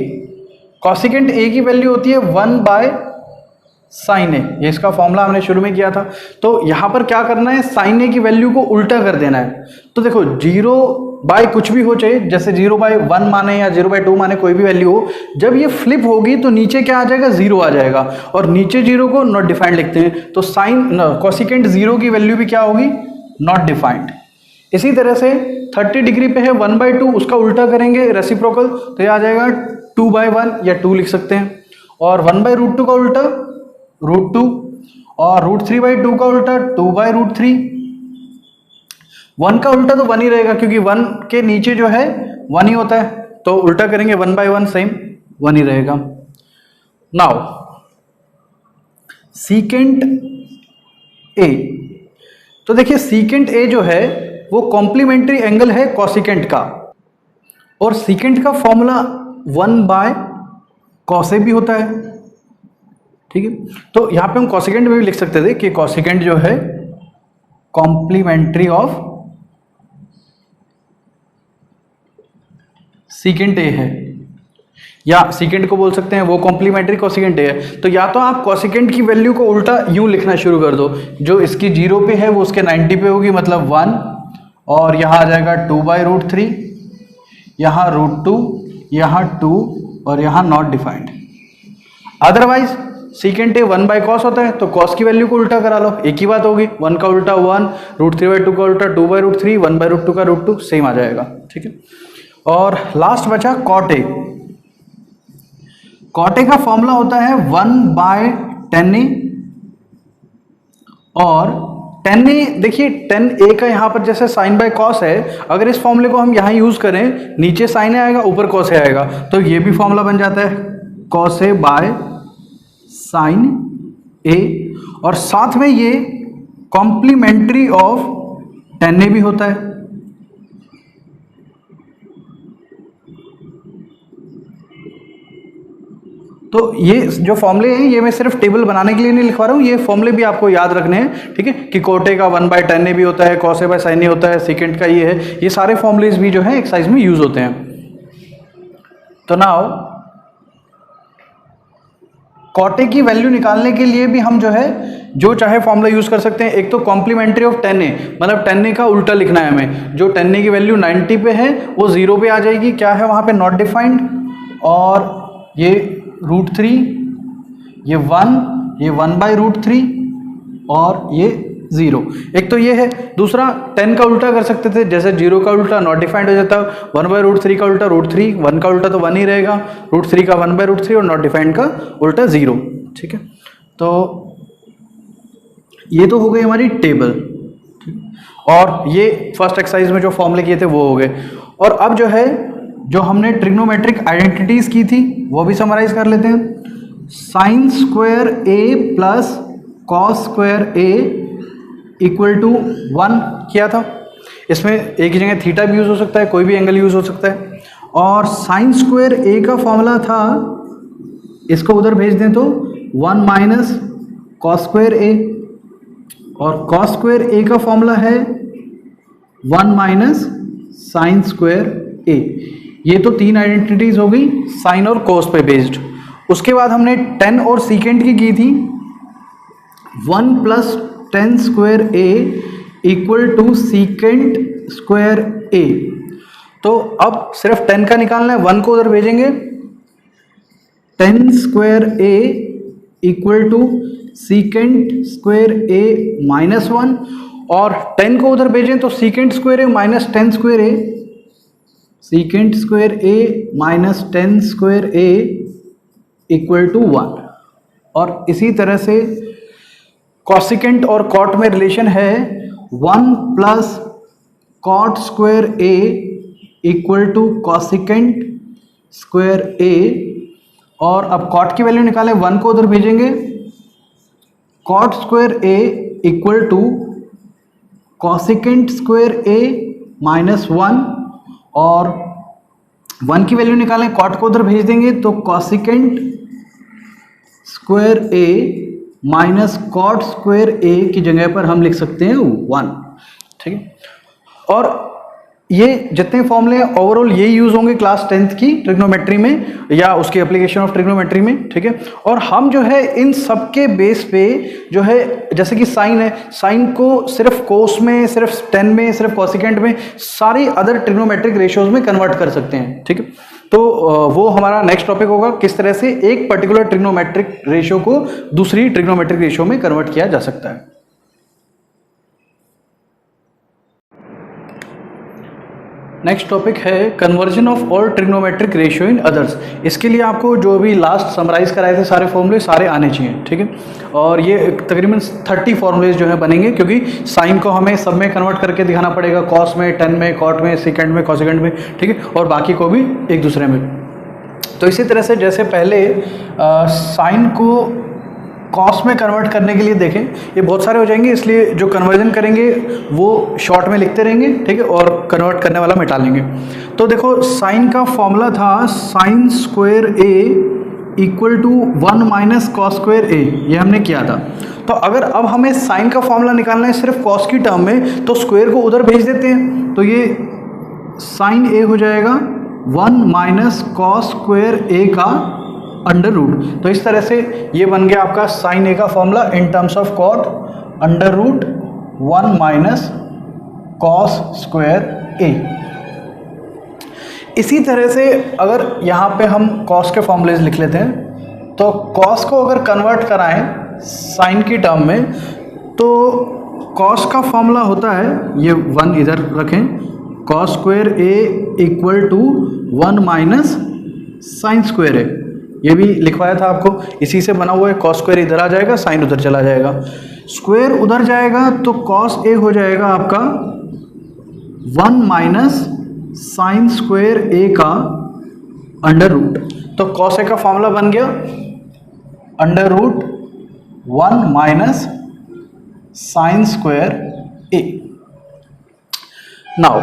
Speaker 1: cosecant A की वैल्यू होती है 1/sin ए, ये इसका फॉर्मूला हमने शुरू में किया था। तो यहां पर क्या करना है, साइन ए की वैल्यू को उल्टा कर देना है। तो देखो 0 कुछ भी हो, चाहे जैसे 0/1 माने या 0/2 माने, कोई भी वैल्यू हो, जब ये फ्लिप होगी तो नीचे क्या आ जाएगा 0 आ जाएगा, और नीचे 0 को नॉट डिफाइंड लिखते हैं, तो साइन कॉसिकेंट 0 की वैल्यू भी क्या होगी नॉट डिफाइंड। इसी तरह से 30 डिग्री पे है 1/2, उसका उल्टा करेंगे रेसिप्रोकल, तो ये आ जाएगा 2/1 या 2 लिख सकते हैं। और 1/√2 का उल्टा √2, और √3/2 का उल्टा 2/√3। 1 का उल्टा तो 1 ही रहेगा, क्योंकि 1 के नीचे जो है 1 ही होता है, तो उल्टा करेंगे 1/1, सेम 1 ही रहेगा। नाउ सीकेंट ए, तो देखिए सीकेंट ए जो है वो कॉम्प्लीमेंट्री एंगल है कॉसिकेंट का, और सीकेंट का फॉर्मूला 1/cos ए भी होता है, ठीक है। तो यहां पे हम कॉसिकेंट में भी लिख सकते थे कि कॉसिकेंट जो है कॉम्प्लीमेंट्री ऑफ सीकेंट ए है, या सीकेंट को बोल सकते हैं वो कॉम्प्लीमेंट्री कॉसिकेंट ए है। तो या तो आप कॉसिकेंट की वैल्यू को उल्टा यूं लिखना शुरू कर दो, जो इसकी 0 पे है वो उसके 90 पे होगी, मतलब 1, और यहाँ आ जाएगा 2/√3, यहाँ √2, यहाँ 2, और यहाँ not defined. Otherwise secant A 1/cos होता है, तो cos की वैल्यू को उल्टा करा लो, एक ही बात होगी, 1 का उल्टा 1, √3/2 का उल्टा 2/√3, 1/√2 का √2, सेम आ जाएगा, ठीक है। और लास्ट बचा cot ए। cot ए का फॉर्मूला होता है 1/tan ए, और टेन ए, देखिए टेन ए का यहाँ पर जैसे साइन बाय कॉस है, अगर इस फॉर्मूले को हम यहाँ यूज करें, नीचे साइन ए आएगा ऊपर कॉस ए आएगा, तो ये भी फॉर्मूला बन जाता है cos A by sine A, और साथ में ये कॉम्प्लीमेंट्री ऑफ टेन ए भी होता है। तो ये जो फॉर्मूले हैं ये मैं सिर्फ टेबल बनाने के लिए नहीं लिखवा रहा हूँ, ये फॉर्मूले भी आपको याद रखने हैं, ठीक है, कि कोटे का 1/10 ए भी होता है, कॉस ए बाय साइन ए होता है, सेकेंड का ये है, ये सारे फॉर्मूलेज भी जो है एक्सरसाइज में यूज होते हैं। तो नाउ कॉटे की वैल्यू निकालने के लिए भी हम जो है जो चाहे फॉर्मूला यूज कर सकते हैं। एक तो कॉम्प्लीमेंट्री ऑफ 10a, मतलब 10a का उल्टा लिखना है हमें, जो 10a की वैल्यू 90 पे है वो 0 पे आ जाएगी, क्या है वहां पे नॉट डिफाइंड, और ये √3, ये 1/√3 और ये 0। एक तो ये है, दूसरा 10 का उल्टा कर सकते थे, जैसे 0 का उल्टा नॉट डिफाइंड हो जाता, 1/√3 का उल्टा √3, 1 का उल्टा तो 1 ही रहेगा, √3 का 1/√3 और नॉट डिफाइंड का उल्टा 0, ठीक है। तो ये तो हो गई हमारी टेबल, और ये फर्स्ट एक्सरसाइज में जो फॉर्मूले किए थे वो हो गए। और अब जो है जो हमने ट्रिग्नोमेट्रिक आइडेंटिटीज की थी वो भी समराइज कर लेते हैं। Sine square A plus cos square A equal to 1 किया था, इसमें एक ही जगह थीटा भी यूज हो सकता है, कोई भी एंगल यूज हो सकता है, और साइन स्क्वायर ए का फॉर्मूला था, इसको उधर भेज दें तो 1 माइनस कॉस स्क्वायर ए, और कॉस स्क्वायर ए का फॉर्मूला है 1 माइनस साइन स्क्वायर ए। ये तो 3 आइडेंटिटीज हो गई साइन और कोस पे बेस्ड। उसके बाद हमने 10 और सीकेंट की थी, 1 plus 10 square A equal to secant square A. तो अब सिर्फ 10 का निकालना है, 1 को उधर भेजेंगे, 10 square A equal to secant square A minus 1, और 10 को उधर भेजें तो secant square A minus 10 square A, secant square A minus 10 square A equal to 1। और इसी तरह से कॉसिकेंट और कॉट में रिलेशन है 1 plus cot square A equal to cosecant square A, और अब कॉट की वैल्यू निकालें, 1 को उधर भेजेंगे, cot square A equal to cosecant square A minus 1, और 1 की वैल्यू निकालें, कॉट को उधर भेज देंगे तो cosecant square A minus cot square A की जगह पर हम लिख सकते हैं 1, ठीक है। और ये जितने फॉर्मूले ओवरऑल ये यूज होंगे क्लास 10th की ट्रिग्नोमेट्री में या उसकी एप्लीकेशन ऑफ ट्रिग्नोमेट्री में, ठीक है। और हम जो है इन सब के बेस पे जो है, जैसे कि साइन है, साइन को सिर्फ कोस में, सिर्फ 10 में, सिर्फ कॉसिकेंट में, सारी अदर ट्रिग्नोमेट्रिक रेशियोज में कन्वर्ट कर सकते हैं, ठीक है। तो वो हमारा नेक्स्ट टॉपिक होगा, किस तरह से एक पर्टिकुलर ट्रिग्नोमेट्रिक रेशियो को दूसरी ट्रिग्नोमेट्रिक रेशियो में कन्वर्ट किया जा सकता है। नेक्स्ट टॉपिक है conversion of all trigonometric ratio in others. इसके लिए आपको जो भी लास्ट समराइज कराए थे सारे फॉर्मूले सारे आने चाहिए, ठीक है। और ये तकरीबन 30 फॉर्मूलेज जो है बनेंगे, क्योंकि साइन को हमें सब में कन्वर्ट करके दिखाना पड़ेगा, कॉस में, 10 में, कॉट में, सेकेंड में, कॉसिकेंट में, ठीक है, और बाकी को भी एक दूसरे में। तो इसी तरह से जैसे पहले साइन को कॉस में कन्वर्ट करने के लिए देखें, ये बहुत सारे हो जाएंगे, इसलिए जो कन्वर्जन करेंगे वो शॉर्ट में लिखते रहेंगे, ठीक है, और कन्वर्ट करने वाला मिटा लेंगे। तो देखो साइन का फॉर्मूला था sine square A equal to 1 minus cos square A, ये हमने किया था। तो अगर अब हमें साइन का फॉर्मूला निकालना है सिर्फ कॉस की टर्म में, तो स्क्वायर को उधर भेज देते हैं, तो ये साइन ए हो जाएगा 1 माइनस कॉस स्क्वायर ए का अंडर रूट। तो इस तरह से ये बन गया आपका साइन ए का formula in terms of cot under root 1 minus cos square A. इसी तरह से अगर यहाँ पे हम कॉस के फॉर्मूलेज लिख लेते हैं, तो कॉस को अगर कन्वर्ट कराएं साइन की टर्म में, तो कॉस का फॉर्मूला होता है, ये 1 इधर रखें, cos square A equal to 1 minus sine square A. ये भी लिखवाया था आपको, इसी से बना हुआ है, कॉस स्क्वायर इधर आ जाएगा, साइन उधर चला जाएगा। स्क्वायर उधर जाएगा तो कॉस ए हो जाएगा आपका 1 माइनस साइन स्क्वायर ए का अंडर रूट। तो कॉस ए का फॉर्मूला बन गया under root 1 minus sine square A. Now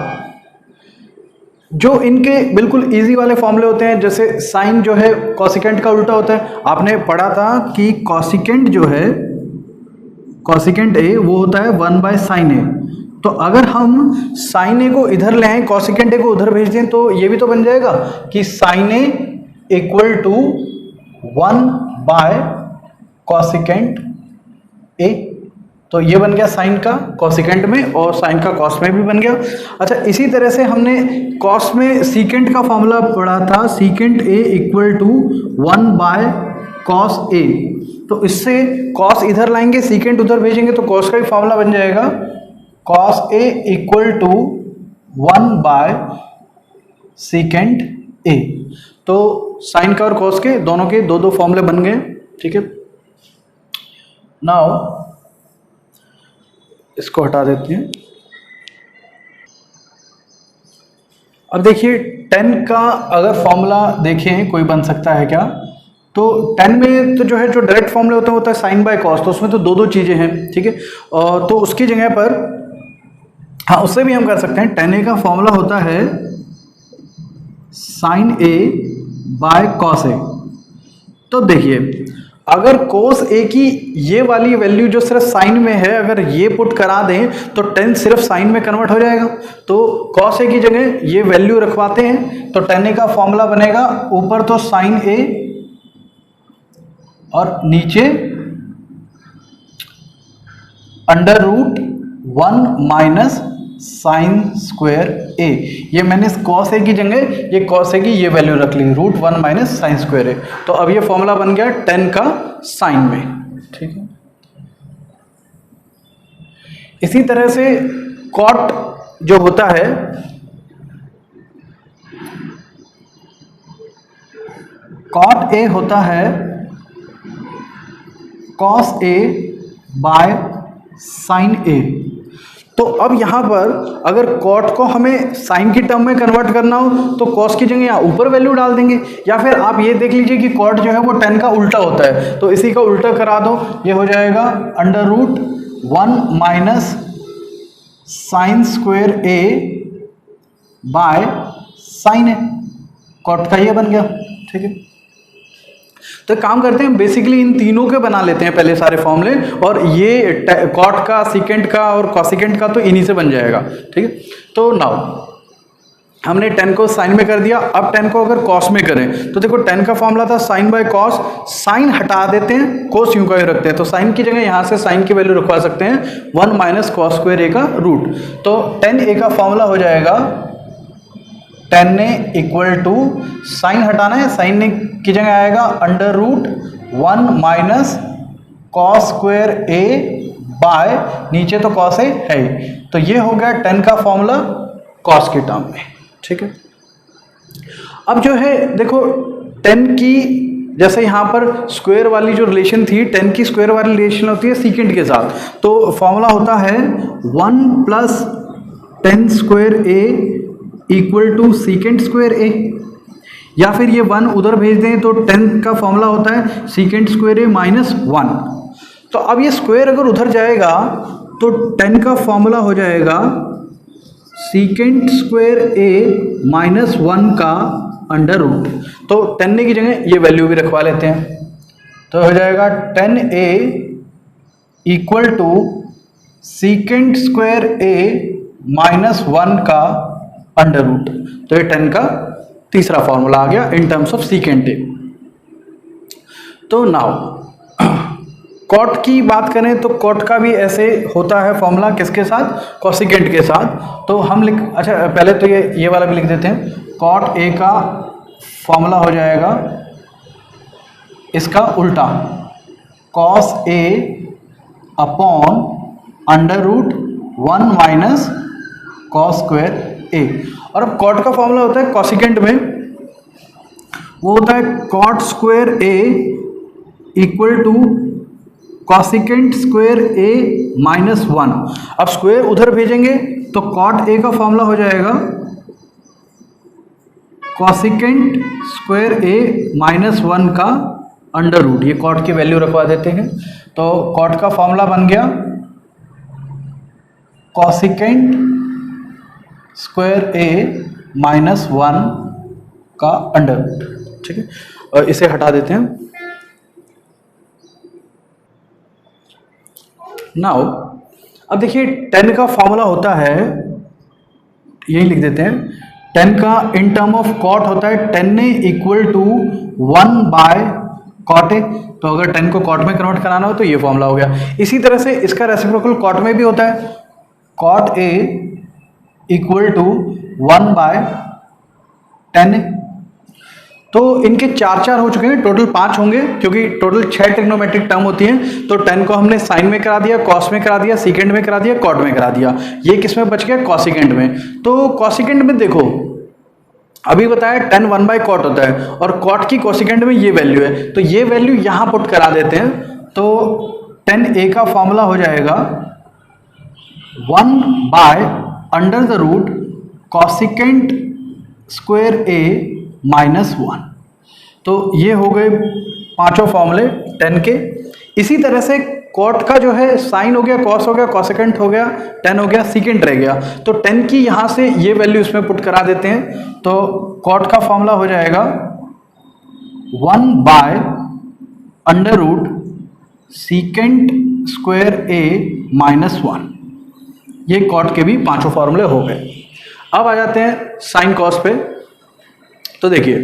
Speaker 1: जो इनके बिल्कुल इजी वाले फॉर्मूले होते हैं, जैसे साइन जो है कॉसिकेंट का उल्टा होता है, आपने पढ़ा था कि कॉसिकेंट जो है कॉसिकेंट ए वो होता है 1 बाय साइन ए। तो अगर हम साइन ए को इधर ले आए, कॉसिकेंट ए को उधर भेज दें, तो ये भी तो बन जाएगा कि sine A equal to 1 by cosecant A. तो ये बन गया साइन का कॉसिकेंट में और साइन का कॉस में भी बन गया। अच्छा, इसी तरह से हमने कॉस में सीकेंट का फॉर्मूला पढ़ा था, secant A equal to 1 by cos A. तो इससे कॉस इधर लाएंगे, सीकेंट उधर भेजेंगे, तो कॉस का भी फॉर्मूला बन जाएगा cos A equal to 1 by secant A. तो साइन का और कॉस के दोनों के दो फॉर्मूले बन गए। ठीक है, नाउ इसको हटा देते हैं। अब देखिए 10 का अगर फॉर्मूला देखें कोई बन सकता है क्या, तो 10 में तो जो है जो डायरेक्ट फॉर्मूला होता है साइन बाय कॉस, तो उसमें तो दो चीज़ें हैं। ठीक है, और तो उसकी जगह पर हाँ उससे भी हम कर सकते हैं। 10a का फॉर्मूला होता है sign A bye cos A. तो देखिए अगर कोस ए की ये वाली वैल्यू जो सिर्फ साइन में है, अगर ये पुट करा दें तो 10 सिर्फ साइन में कन्वर्ट हो जाएगा। तो कॉस ए की जगह ये वैल्यू रखवाते हैं, तो 10a का फॉर्मूला बनेगा ऊपर तो साइन ए और नीचे under root 1 minus sine square A. ये मैंने कॉस ए की जगह ये कॉस ए की ये वैल्यू रख ली root 1 minus sine square A. तो अब ये फॉर्मूला बन गया 10 का साइन में। ठीक है, इसी तरह से कॉट जो होता है कॉट ए होता है कॉस ए बाय साइन ए। तो अब यहां पर अगर कॉट को हमें साइन की टर्म में कन्वर्ट करना हो तो कॉस की जगह यहाँ ऊपर वैल्यू डाल देंगे, या फिर आप ये देख लीजिए कि कॉट जो है वो 10 का उल्टा होता है, तो इसी का उल्टा करा दो। ये हो जाएगा under root 1 minus sine square A by sine A. Cot का ये बन गया। ठीक है, तो काम करते हैं बेसिकली इन तीनों के बना लेते हैं पहले सारे फॉर्मूले, और ये कॉट का, सीकेंट का और कॉसिकेंट का तो इन्हीं से बन जाएगा। ठीक है, तो नाउ हमने 10 को साइन में कर दिया। अब 10 को अगर कॉस में करें तो देखो 10 का फॉर्मूला था साइन बाय कॉस, साइन हटा देते हैं, कॉस यूं का ही रखते हैं, तो साइन की जगह यहाँ से साइन की वैल्यू रखवा सकते हैं 1 माइनस कॉस स्क्वायर ए का रूट। तो 10a का फॉर्मूला हो जाएगा 10a इक्वल टू, साइन हटाना है, साइन की जगह आएगा under root 1 minus cos square A by, नीचे तो कॉस ए है, तो ये हो गया 10 का फॉर्मूला कॉस के टर्म में। ठीक है, अब जो है देखो 10 की जैसे यहाँ पर स्क्वायर वाली जो रिलेशन थी, 10 की स्क्वायर वाली रिलेशन होती है सीकेंट के साथ, तो फॉर्मूला होता है 1 plus 10 square A equal to secant square A, या फिर ये 1 उधर भेज दें तो 10 का फॉर्मूला होता है सीकेंट स्क्वायर ए माइनस 1। तो अब ये स्क्वायर अगर उधर जाएगा तो 10 का फॉर्मूला हो जाएगा सीकेंट स्क्वायर ए माइनस 1 का अंडर रूट। तो 10 की जगह ये वैल्यू भी रखवा लेते हैं, तो हो जाएगा 10a equal to secant square A minus 1 का अंडर रूट। तो ये 10 का तीसरा फॉर्मूला आ गया इन टर्म्स ऑफ सीकेंट ए। तो नाउ कॉट की बात करें तो कॉट का भी ऐसे होता है फॉर्मूला, किसके साथ, कॉसिकेंट के साथ। तो हम अच्छा पहले तो ये वाला भी लिख देते हैं, कॉट ए का फॉर्मूला हो जाएगा इसका उल्टा cos A upon under root 1 minus cos square A. और अब कॉट का फॉर्मूला होता है कॉसिकेंट में, वो होता है cot square A equal to cosecant square A minus 1। अब स्क्वायर उधर भेजेंगे तो कॉट ए का फॉर्मूला हो जाएगा कॉसिकेंट स्क्वायर ए माइनस 1 का अंडर रूट। ये कॉट की वैल्यू रखवा देते हैं, तो कॉट का फॉर्मूला बन गया कॉसिकेंट स्क्वायर ए माइनस 1 का अंडर रूट। ठीक है, और इसे हटा देते हैं। नाउ अब देखिए 10 का फॉर्मूला होता है, यही लिख देते हैं, 10 का इन टर्म ऑफ कॉट होता है 10 A equal to 1 by cot A. तो अगर 10 को कॉट में कन्वर्ट कराना हो तो ये फॉर्मूला हो गया। इसी तरह से इसका रेसिप्रोकल कॉट में भी होता है, cot A equal to 1 by 10 A. तो इनके 4 हो चुके हैं, टोटल 5 होंगे क्योंकि टोटल 6 ट्रिग्नोमेट्रिक टर्म होती हैं। तो 10 को हमने साइन में करा दिया, कॉस में करा दिया, सीकेंड में करा दिया, कॉट में करा दिया। ये किस में बच गया? कॉसिकेंट में। तो कॉसिकेंट में देखो अभी बताया 10 1 बाय कॉट होता है और कॉट की कॉसिकेंट में ये वैल्यू है, तो ये वैल्यू यहां पुट करा देते हैं। तो 10 ए का फॉर्मूला हो जाएगा 1 by under the root cosecant square A minus 1। तो ये हो गए 5 फॉर्मूले 10 के। इसी तरह से कॉट का जो है साइन हो गया, कॉस हो गया, कॉसेकेंट हो गया, 10 हो गया, सीकेंट रह गया। तो 10 की यहां से ये वैल्यू इसमें पुट करा देते हैं। तो कॉट का फॉर्मूला हो जाएगा 1 by under root secant square A minus 1। ये कॉट के भी 5 फॉर्मूले हो गए। अब आ जाते हैं साइन कॉस पे। तो देखिए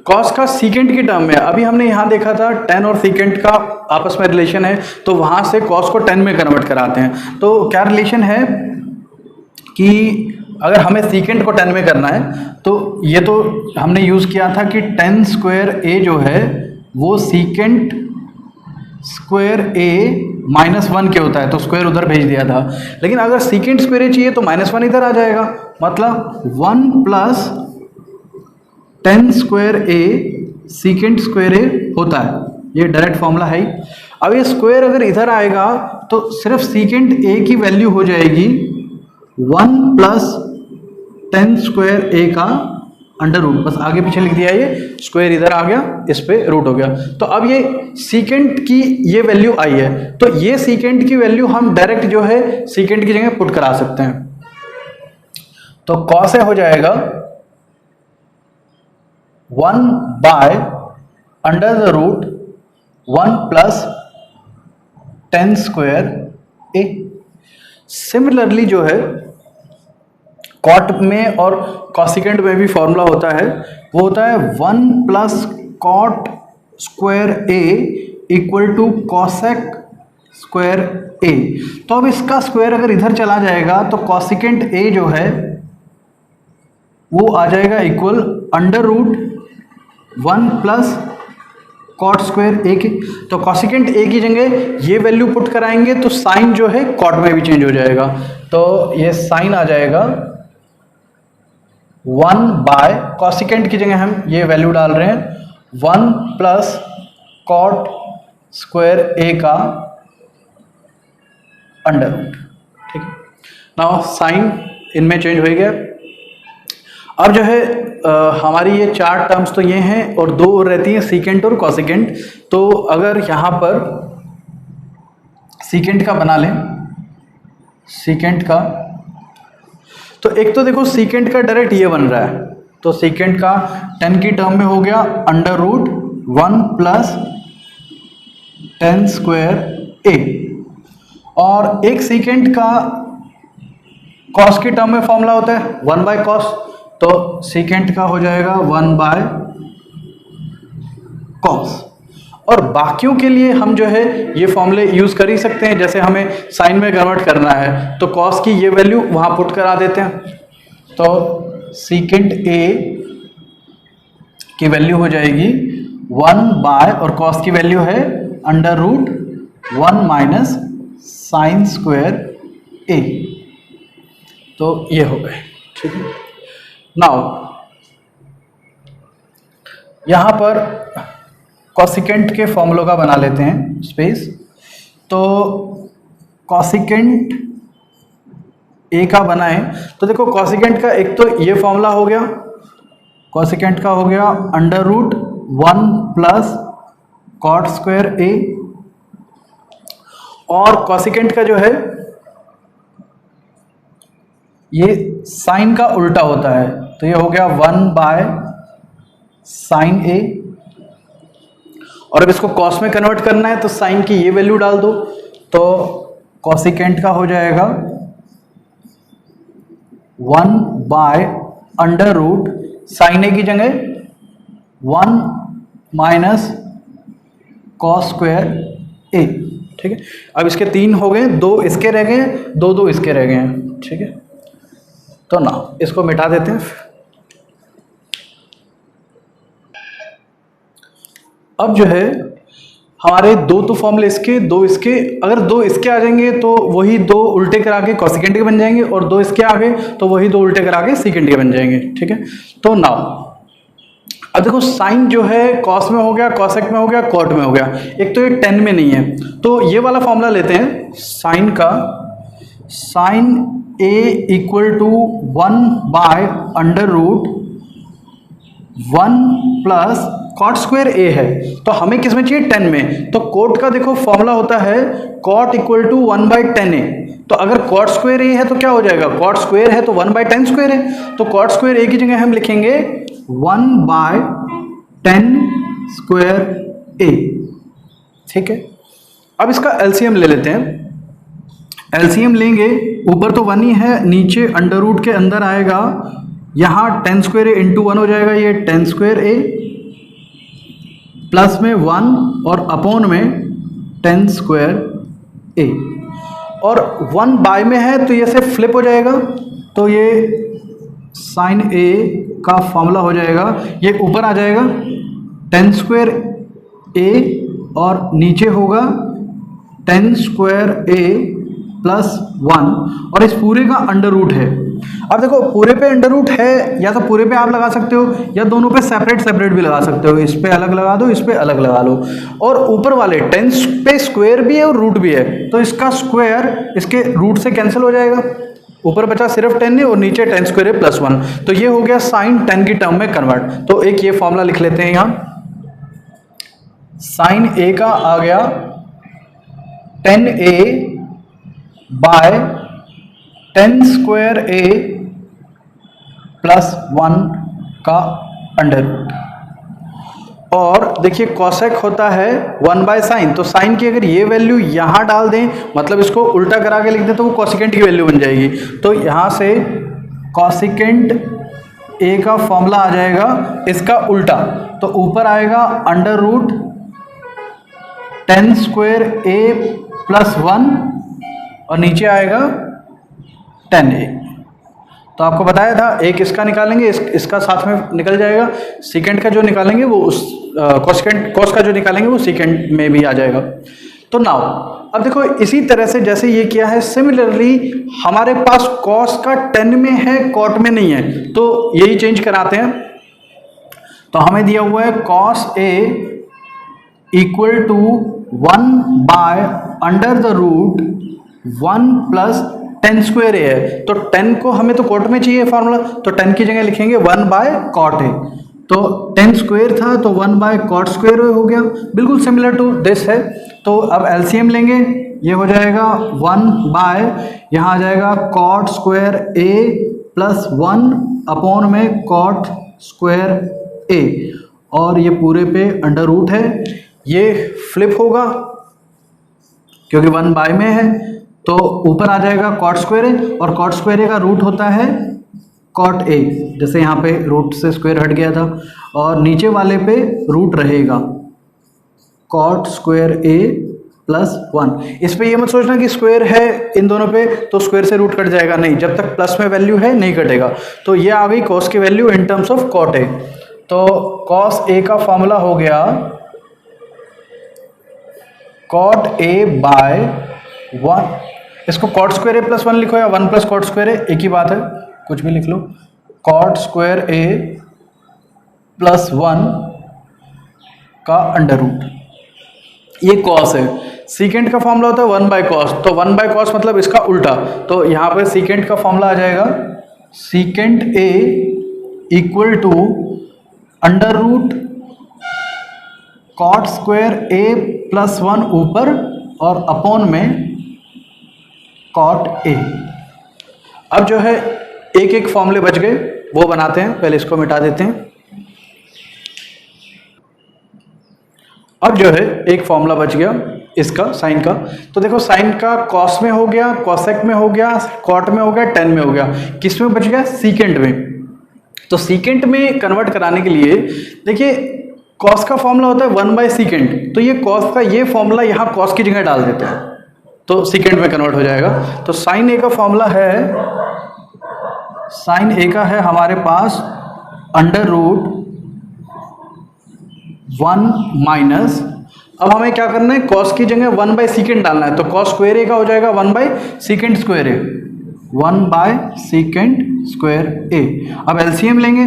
Speaker 1: कॉस का सीकेंट की टर्म में, अभी हमने यहां देखा था 10 और सीकेंट का आपस में रिलेशन है, तो वहां से कॉस को 10 में कन्वर्ट कराते हैं। तो क्या रिलेशन है कि अगर हमें सीकेंट को 10 में करना है तो ये तो हमने यूज किया था कि 10 स्क्वायर ए जो है वो सीकेंट स्क्वायर ए माइनस 1 के होता है, तो स्क्वायर उधर भेज दिया था। लेकिन अगर सीकेंट स्क्वायर ए चाहिए तो -1 इधर आ जाएगा, मतलब 1 plus 10 square A secant square ए होता है। ये डायरेक्ट फॉर्मूला है ही। अब ये स्क्वायर अगर इधर आएगा तो सिर्फ सीकेंट ए की वैल्यू हो जाएगी 1 प्लस 10 स्क्वायर ए का अंडर रूट। बस आगे पीछे लिख दिया, ये स्क्वायर इधर आ गया, इस पे रूट हो गया। तो अब ये सीकेंट की ये वैल्यू आई है, तो ये सीकेंट की वैल्यू हम डायरेक्ट जो है सीकेंट की जगह पुट करा सकते हैं। तो कॉस ए हो जाएगा 1 by under the root 1 plus 10 square A. Similarly जो है कॉट में और कॉसिकेंट में भी फॉर्मूला होता है, वो होता है 1 plus cot square A equal to cosec square A. तो अब इसका स्क्वायर अगर इधर चला जाएगा तो कॉसिकेंट ए जो है वो आ जाएगा equal under root 1 plus cot square A के। तो कॉसिकेंट ए की जगह ये वैल्यू पुट कराएंगे तो साइन जो है कॉट में भी चेंज हो जाएगा। तो ये साइन आ जाएगा 1 बाय कॉसिकेंट की जगह हम ये वैल्यू डाल रहे हैं 1 प्लस कॉट स्क्वायर ए का अंडर रूट। ठीक है, नाउ साइन इनमें चेंज हो गया। अब जो है हमारी ये 4 टर्म्स तो ये हैं और 2 और रहती हैं सीकेंट और कॉसिकेंट। तो अगर यहाँ पर सीकेंट का बना लें, सीकेंट का, तो एक तो देखो सीकेंट का डायरेक्ट ये बन रहा है, तो सीकेंट का 10 की टर्म में हो गया under root 1 plus 10 square A, और एक सीकेंट का कॉस की टर्म में फॉर्मूला होता है 1 बाय कॉस, तो सीकेंट का हो जाएगा 1 बाय कॉस। और बाकियों के लिए हम जो है ये फॉर्मूले यूज कर ही सकते हैं, जैसे हमें साइन में कन्वर्ट करना है तो कॉस की ये वैल्यू वहां पुट करा देते हैं। तो सीकेंट ए की वैल्यू हो जाएगी 1 बाय, और कॉस की वैल्यू है under root 1 minus sine square A. तो ये हो गए। ठीक है, नाउ यहां पर कॉसिकेंट के फॉर्मूलों का बना लेते हैं स्पेस। तो कॉसिकेंट ए का बनाए तो देखो कॉसिकेंट का एक तो ये फॉर्मूला हो गया, कॉसिकेंट का हो गया under root 1 plus cot square A, और कॉसिकेंट का जो है ये साइन का उल्टा होता है, तो ये हो गया 1 बाय साइन ए, और अब इसको कॉस में कन्वर्ट करना है तो साइन की ये वैल्यू डाल दो, तो कॉसिकेंट का हो जाएगा 1 बाय अंडर रूट साइन ए की जगह 1 माइनस कॉस स्क्वायर ए। ठीक है, अब इसके 3 हो गए, 2 इसके रह गए, 2 इसके रह गए हैं। ठीक है, तो ना इसको मिटा देते हैं। अब जो है हमारे 2 तो फॉर्मूले इसके, 2 इसके, अगर 2 इसके आ जाएंगे तो वही 2 उल्टे करा के कॉसिकेंट के बन जाएंगे, और 2 इसके आ गए तो वही 2 उल्टे करा के सीकेंट के बन जाएंगे। ठीक है, तो नाउ अब देखो साइन जो है कॉस में हो गया, कॉसेक में हो गया, कॉट में हो गया, एक तो ये टेन में नहीं है, तो ये वाला फॉर्मूला लेते हैं साइन का, sine A equal to 1 by under root 1 plus cot square A है, तो हमें किस में चाहिए 10 में, तो कोट का देखो फॉर्मूला होता है cot equal to 1 by 10 A, तो अगर कॉट स्क्वायर ए है तो क्या हो जाएगा, कॉट स्क्वायर है तो 1 बाई 10 स्क्वायर है, तो कॉट स्क्वायर ए की जगह हम लिखेंगे 1 बाय 10 स्क्वायर ए। ठीक है, अब इसका एलसीएम ले लेते हैं, एलसीएम लेंगे, ऊपर तो 1 ही है, नीचे अंडर रूट के अंदर आएगा, यहाँ 10 स्क्वायर ए इंटू 1 हो जाएगा, ये 10 स्क्वायर ए प्लस में 1 और अपॉन में 10 स्क्वायर ए, और 1 बाय में है तो ये से फ्लिप हो जाएगा, तो ये साइन ए का फॉर्मूला हो जाएगा, ये ऊपर आ जाएगा 10 स्क्वायर ए और नीचे होगा 10 स्क्वायर ए प्लस 1, और इस पूरे का अंडर रूट है। अब देखो पूरे पे अंडर रूट है, या तो पूरे पे आप लगा सकते हो या दोनों पे सेपरेट सेपरेट भी लगा सकते हो, इस पे अलग लगा दो, इस पे अलग लगा लो, और ऊपर वाले 10 पे स्क्वायर भी है और रूट भी है, तो इसका स्क्वायर इसके रूट से कैंसिल हो जाएगा, ऊपर बचा सिर्फ 10 है और नीचे 10 स्क्वायर है प्लस 1, तो ये हो गया साइन 10 की टर्म में कन्वर्ट। तो एक ये फॉर्मूला लिख लेते हैं यहाँ, साइन ए का आ गया 10a bye 10 square A plus 1 का अंडर रूट, और देखिए कॉसेक होता है 1 बाय साइन, तो साइन की अगर ये वैल्यू यहाँ डाल दें, मतलब इसको उल्टा करा के लिख दें, तो वो कॉसिकेंट की वैल्यू बन जाएगी, तो यहाँ से कॉसिकेंट ए का फॉर्मूला आ जाएगा इसका उल्टा, तो ऊपर आएगा under root 10 square A plus 1 और नीचे आएगा 10a। तो आपको बताया था एक इसका निकालेंगे, इसका साथ में निकल जाएगा, सेकेंड का जो निकालेंगे वो उस कॉसिकेंट, कॉस का जो निकालेंगे वो सेकेंड में भी आ जाएगा। तो नाउ अब देखो इसी तरह से जैसे ये किया है, सिमिलरली हमारे पास कॉस का 10 में है, कॉट में नहीं है, तो यही चेंज कराते हैं। तो हमें दिया हुआ है cos A equal to 1 by under the root 1 plus 10 square A है, तो 10 को हमें तो कॉट में चाहिए फार्मूला, तो 10 की जगह लिखेंगे 1 बाय कॉट है, तो 10 स्क्वायर था तो 1 बाय कॉट स्क्वायर हो गया, बिल्कुल सिमिलर टू दिस है। तो अब एलसीएम लेंगे, ये हो जाएगा 1 बाय, यहाँ आ जाएगा cot square A plus 1 upon में कॉट स्क्वायर ए, और ये पूरे पे अंडर रूट है, ये फ्लिप होगा क्योंकि 1 बाय में है, तो ऊपर आ जाएगा कॉट स्क्वायर ए, और कॉट स्क्वायर ए का रूट होता है कॉट ए, जैसे यहाँ पे रूट से स्क्वायर हट गया था, और नीचे वाले पे रूट रहेगा कॉट स्क्वायर ए प्लस 1। इस पे ये मत सोचना कि स्क्वायर है इन दोनों पे तो स्क्वायर से रूट कट जाएगा, नहीं, जब तक प्लस में वैल्यू है नहीं कटेगा। तो ये आ गई कॉस की value in terms of cot A. तो कॉस ए का फॉर्मूला हो गया कॉट ए बाय 1, इसको कॉट स्क्वायर ए प्लस 1 लिखो या 1 प्लस कॉट स्क्वायर ए, एक ही बात है, कुछ भी लिख लो, कॉट स्क्वायर ए प्लस 1 का अंडर रूट, ये कॉस है। सीकेंट का फॉर्मूला होता है 1/cos, तो 1/cos मतलब इसका उल्टा, तो यहाँ पे सीकेंट का फॉर्मूला आ जाएगा secant A equal to under root cot square A plus 1 ऊपर और अपॉन में कॉट ए। अब जो है एक एक फॉर्मूले बच गए, वो बनाते हैं, पहले इसको मिटा देते हैं। अब जो है एक फॉर्मूला बच गया इसका साइन का, तो देखो साइन का कॉस में हो गया, कॉसेक में हो गया, कॉट में हो गया, टेन में हो गया, किस में बच गया, सीकेंट में। तो सीकेंट में कन्वर्ट कराने के लिए देखिए कॉस का फॉर्मूला होता है 1/सीकेंट, तो ये कॉस का ये फॉर्मूला यहाँ कॉस की जगह डाल देते हैं तो सीकेंट में कन्वर्ट हो जाएगा। तो साइन ए का फॉर्मूला है, साइन ए का है हमारे पास अंडर रूट 1 माइनस, अब हमें क्या करना है, कॉस की जगह 1/सीकेंट डालना है, तो कॉस स्क्वायर ए का हो जाएगा 1/सीकेंट स्क्वायर ए, 1/सीकेंट स्क्वायर ए। अब एलसीएम लेंगे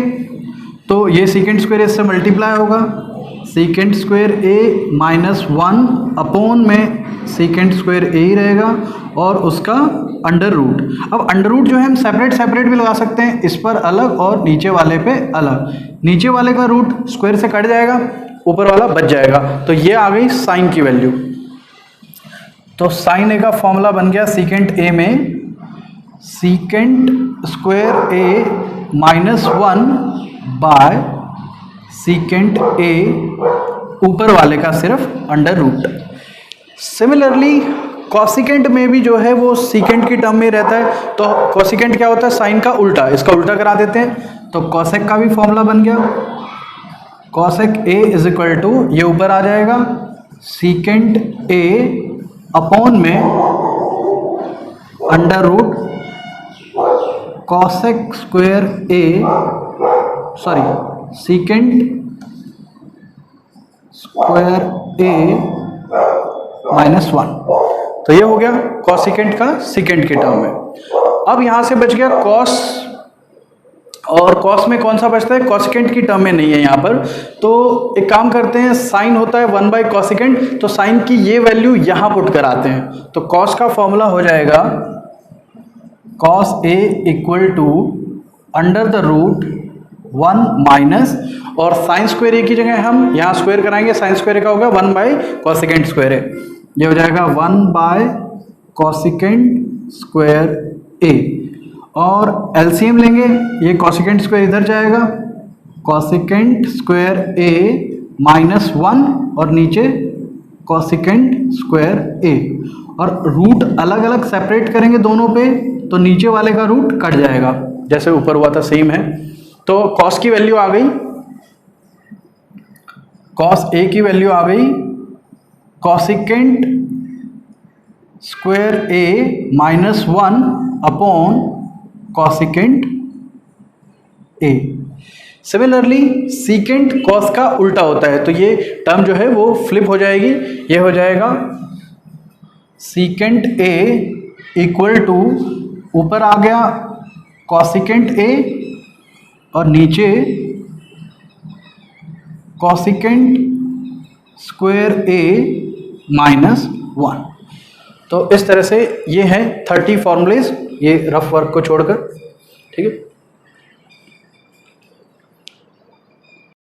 Speaker 1: तो ये सीकेंट स्क्वायर ए से मल्टीप्लाई होगा, secant square A minus 1 upon में सीकेंट स्क्वायर ए ही रहेगा और उसका अंडर रूट। अब अंडर रूट जो है हम सेपरेट सेपरेट भी लगा सकते हैं, इस पर अलग और नीचे वाले पे अलग, नीचे वाले का रूट स्क्वायर से कट जाएगा, ऊपर वाला बच जाएगा, तो ये आ गई साइन की वैल्यू। तो साइन ए का फॉर्मूला बन गया सीकेंट ए में secant square A minus 1 by secant A, ऊपर वाले का सिर्फ अंडर रूट। सिमिलरली कॉसिकेंट में भी जो है वो सीकेंट की टर्म में रहता है, तो कॉसिकेंट क्या होता है, साइन का उल्टा, इसका उल्टा करा देते हैं, तो कॉसेक का भी फॉर्मूला बन गया, cosec A is equal to ये ऊपर आ जाएगा सीकेंट ए अपॉन में under root cosec square A, sorry secant square A minus 1, तो ये हो गया कॉसिकेंट का सीकेंट के टर्म में। अब यहां से बच गया कॉस, और कॉस में कौन सा बचता है, कॉसिकेंट की टर्म में नहीं है यहाँ पर, तो एक काम करते हैं, साइन होता है 1/कॉसिकेंट, तो साइन की ये वैल्यू यहाँ पुट कराते हैं, तो कॉस का फॉर्मूला हो जाएगा cos A equal to under the root 1 minus, और साइन स्क्वायर ए की जगह हम यहाँ स्क्वायर कराएंगे, साइन स्क्वायर ए का होगा 1/कॉसिकेंट स्क्वायर ए, ये हो जाएगा 1/कॉसिकेंट स्क्वायर ए, और एलसीएम लेंगे, ये कॉसिकेंट स्क्वायर इधर जाएगा, कॉसिकेंट स्क्वायर ए माइनस 1 और नीचे कॉसिकेंट स्क्वायर ए, और रूट अलग अलग सेपरेट करेंगे दोनों पे, तो नीचे वाले का रूट कट जाएगा, जैसे ऊपर हुआ था सेम है। तो कॉस की वैल्यू आ गई, कॉस ए की वैल्यू आ गई cosecant square A minus 1 upon cosecant A. Similarly secant cos का उल्टा होता है, तो ये टर्म जो है वो फ्लिप हो जाएगी, ये हो जाएगा सीकेंट ए इक्वल टू ऊपर आ गया कॉसिकेंट ए और नीचे कॉसिकेंट स्क्वायर ए माइनस 1। तो इस तरह से ये है 30 फॉर्मूलेज, ये रफ वर्क को छोड़कर, ठीक है।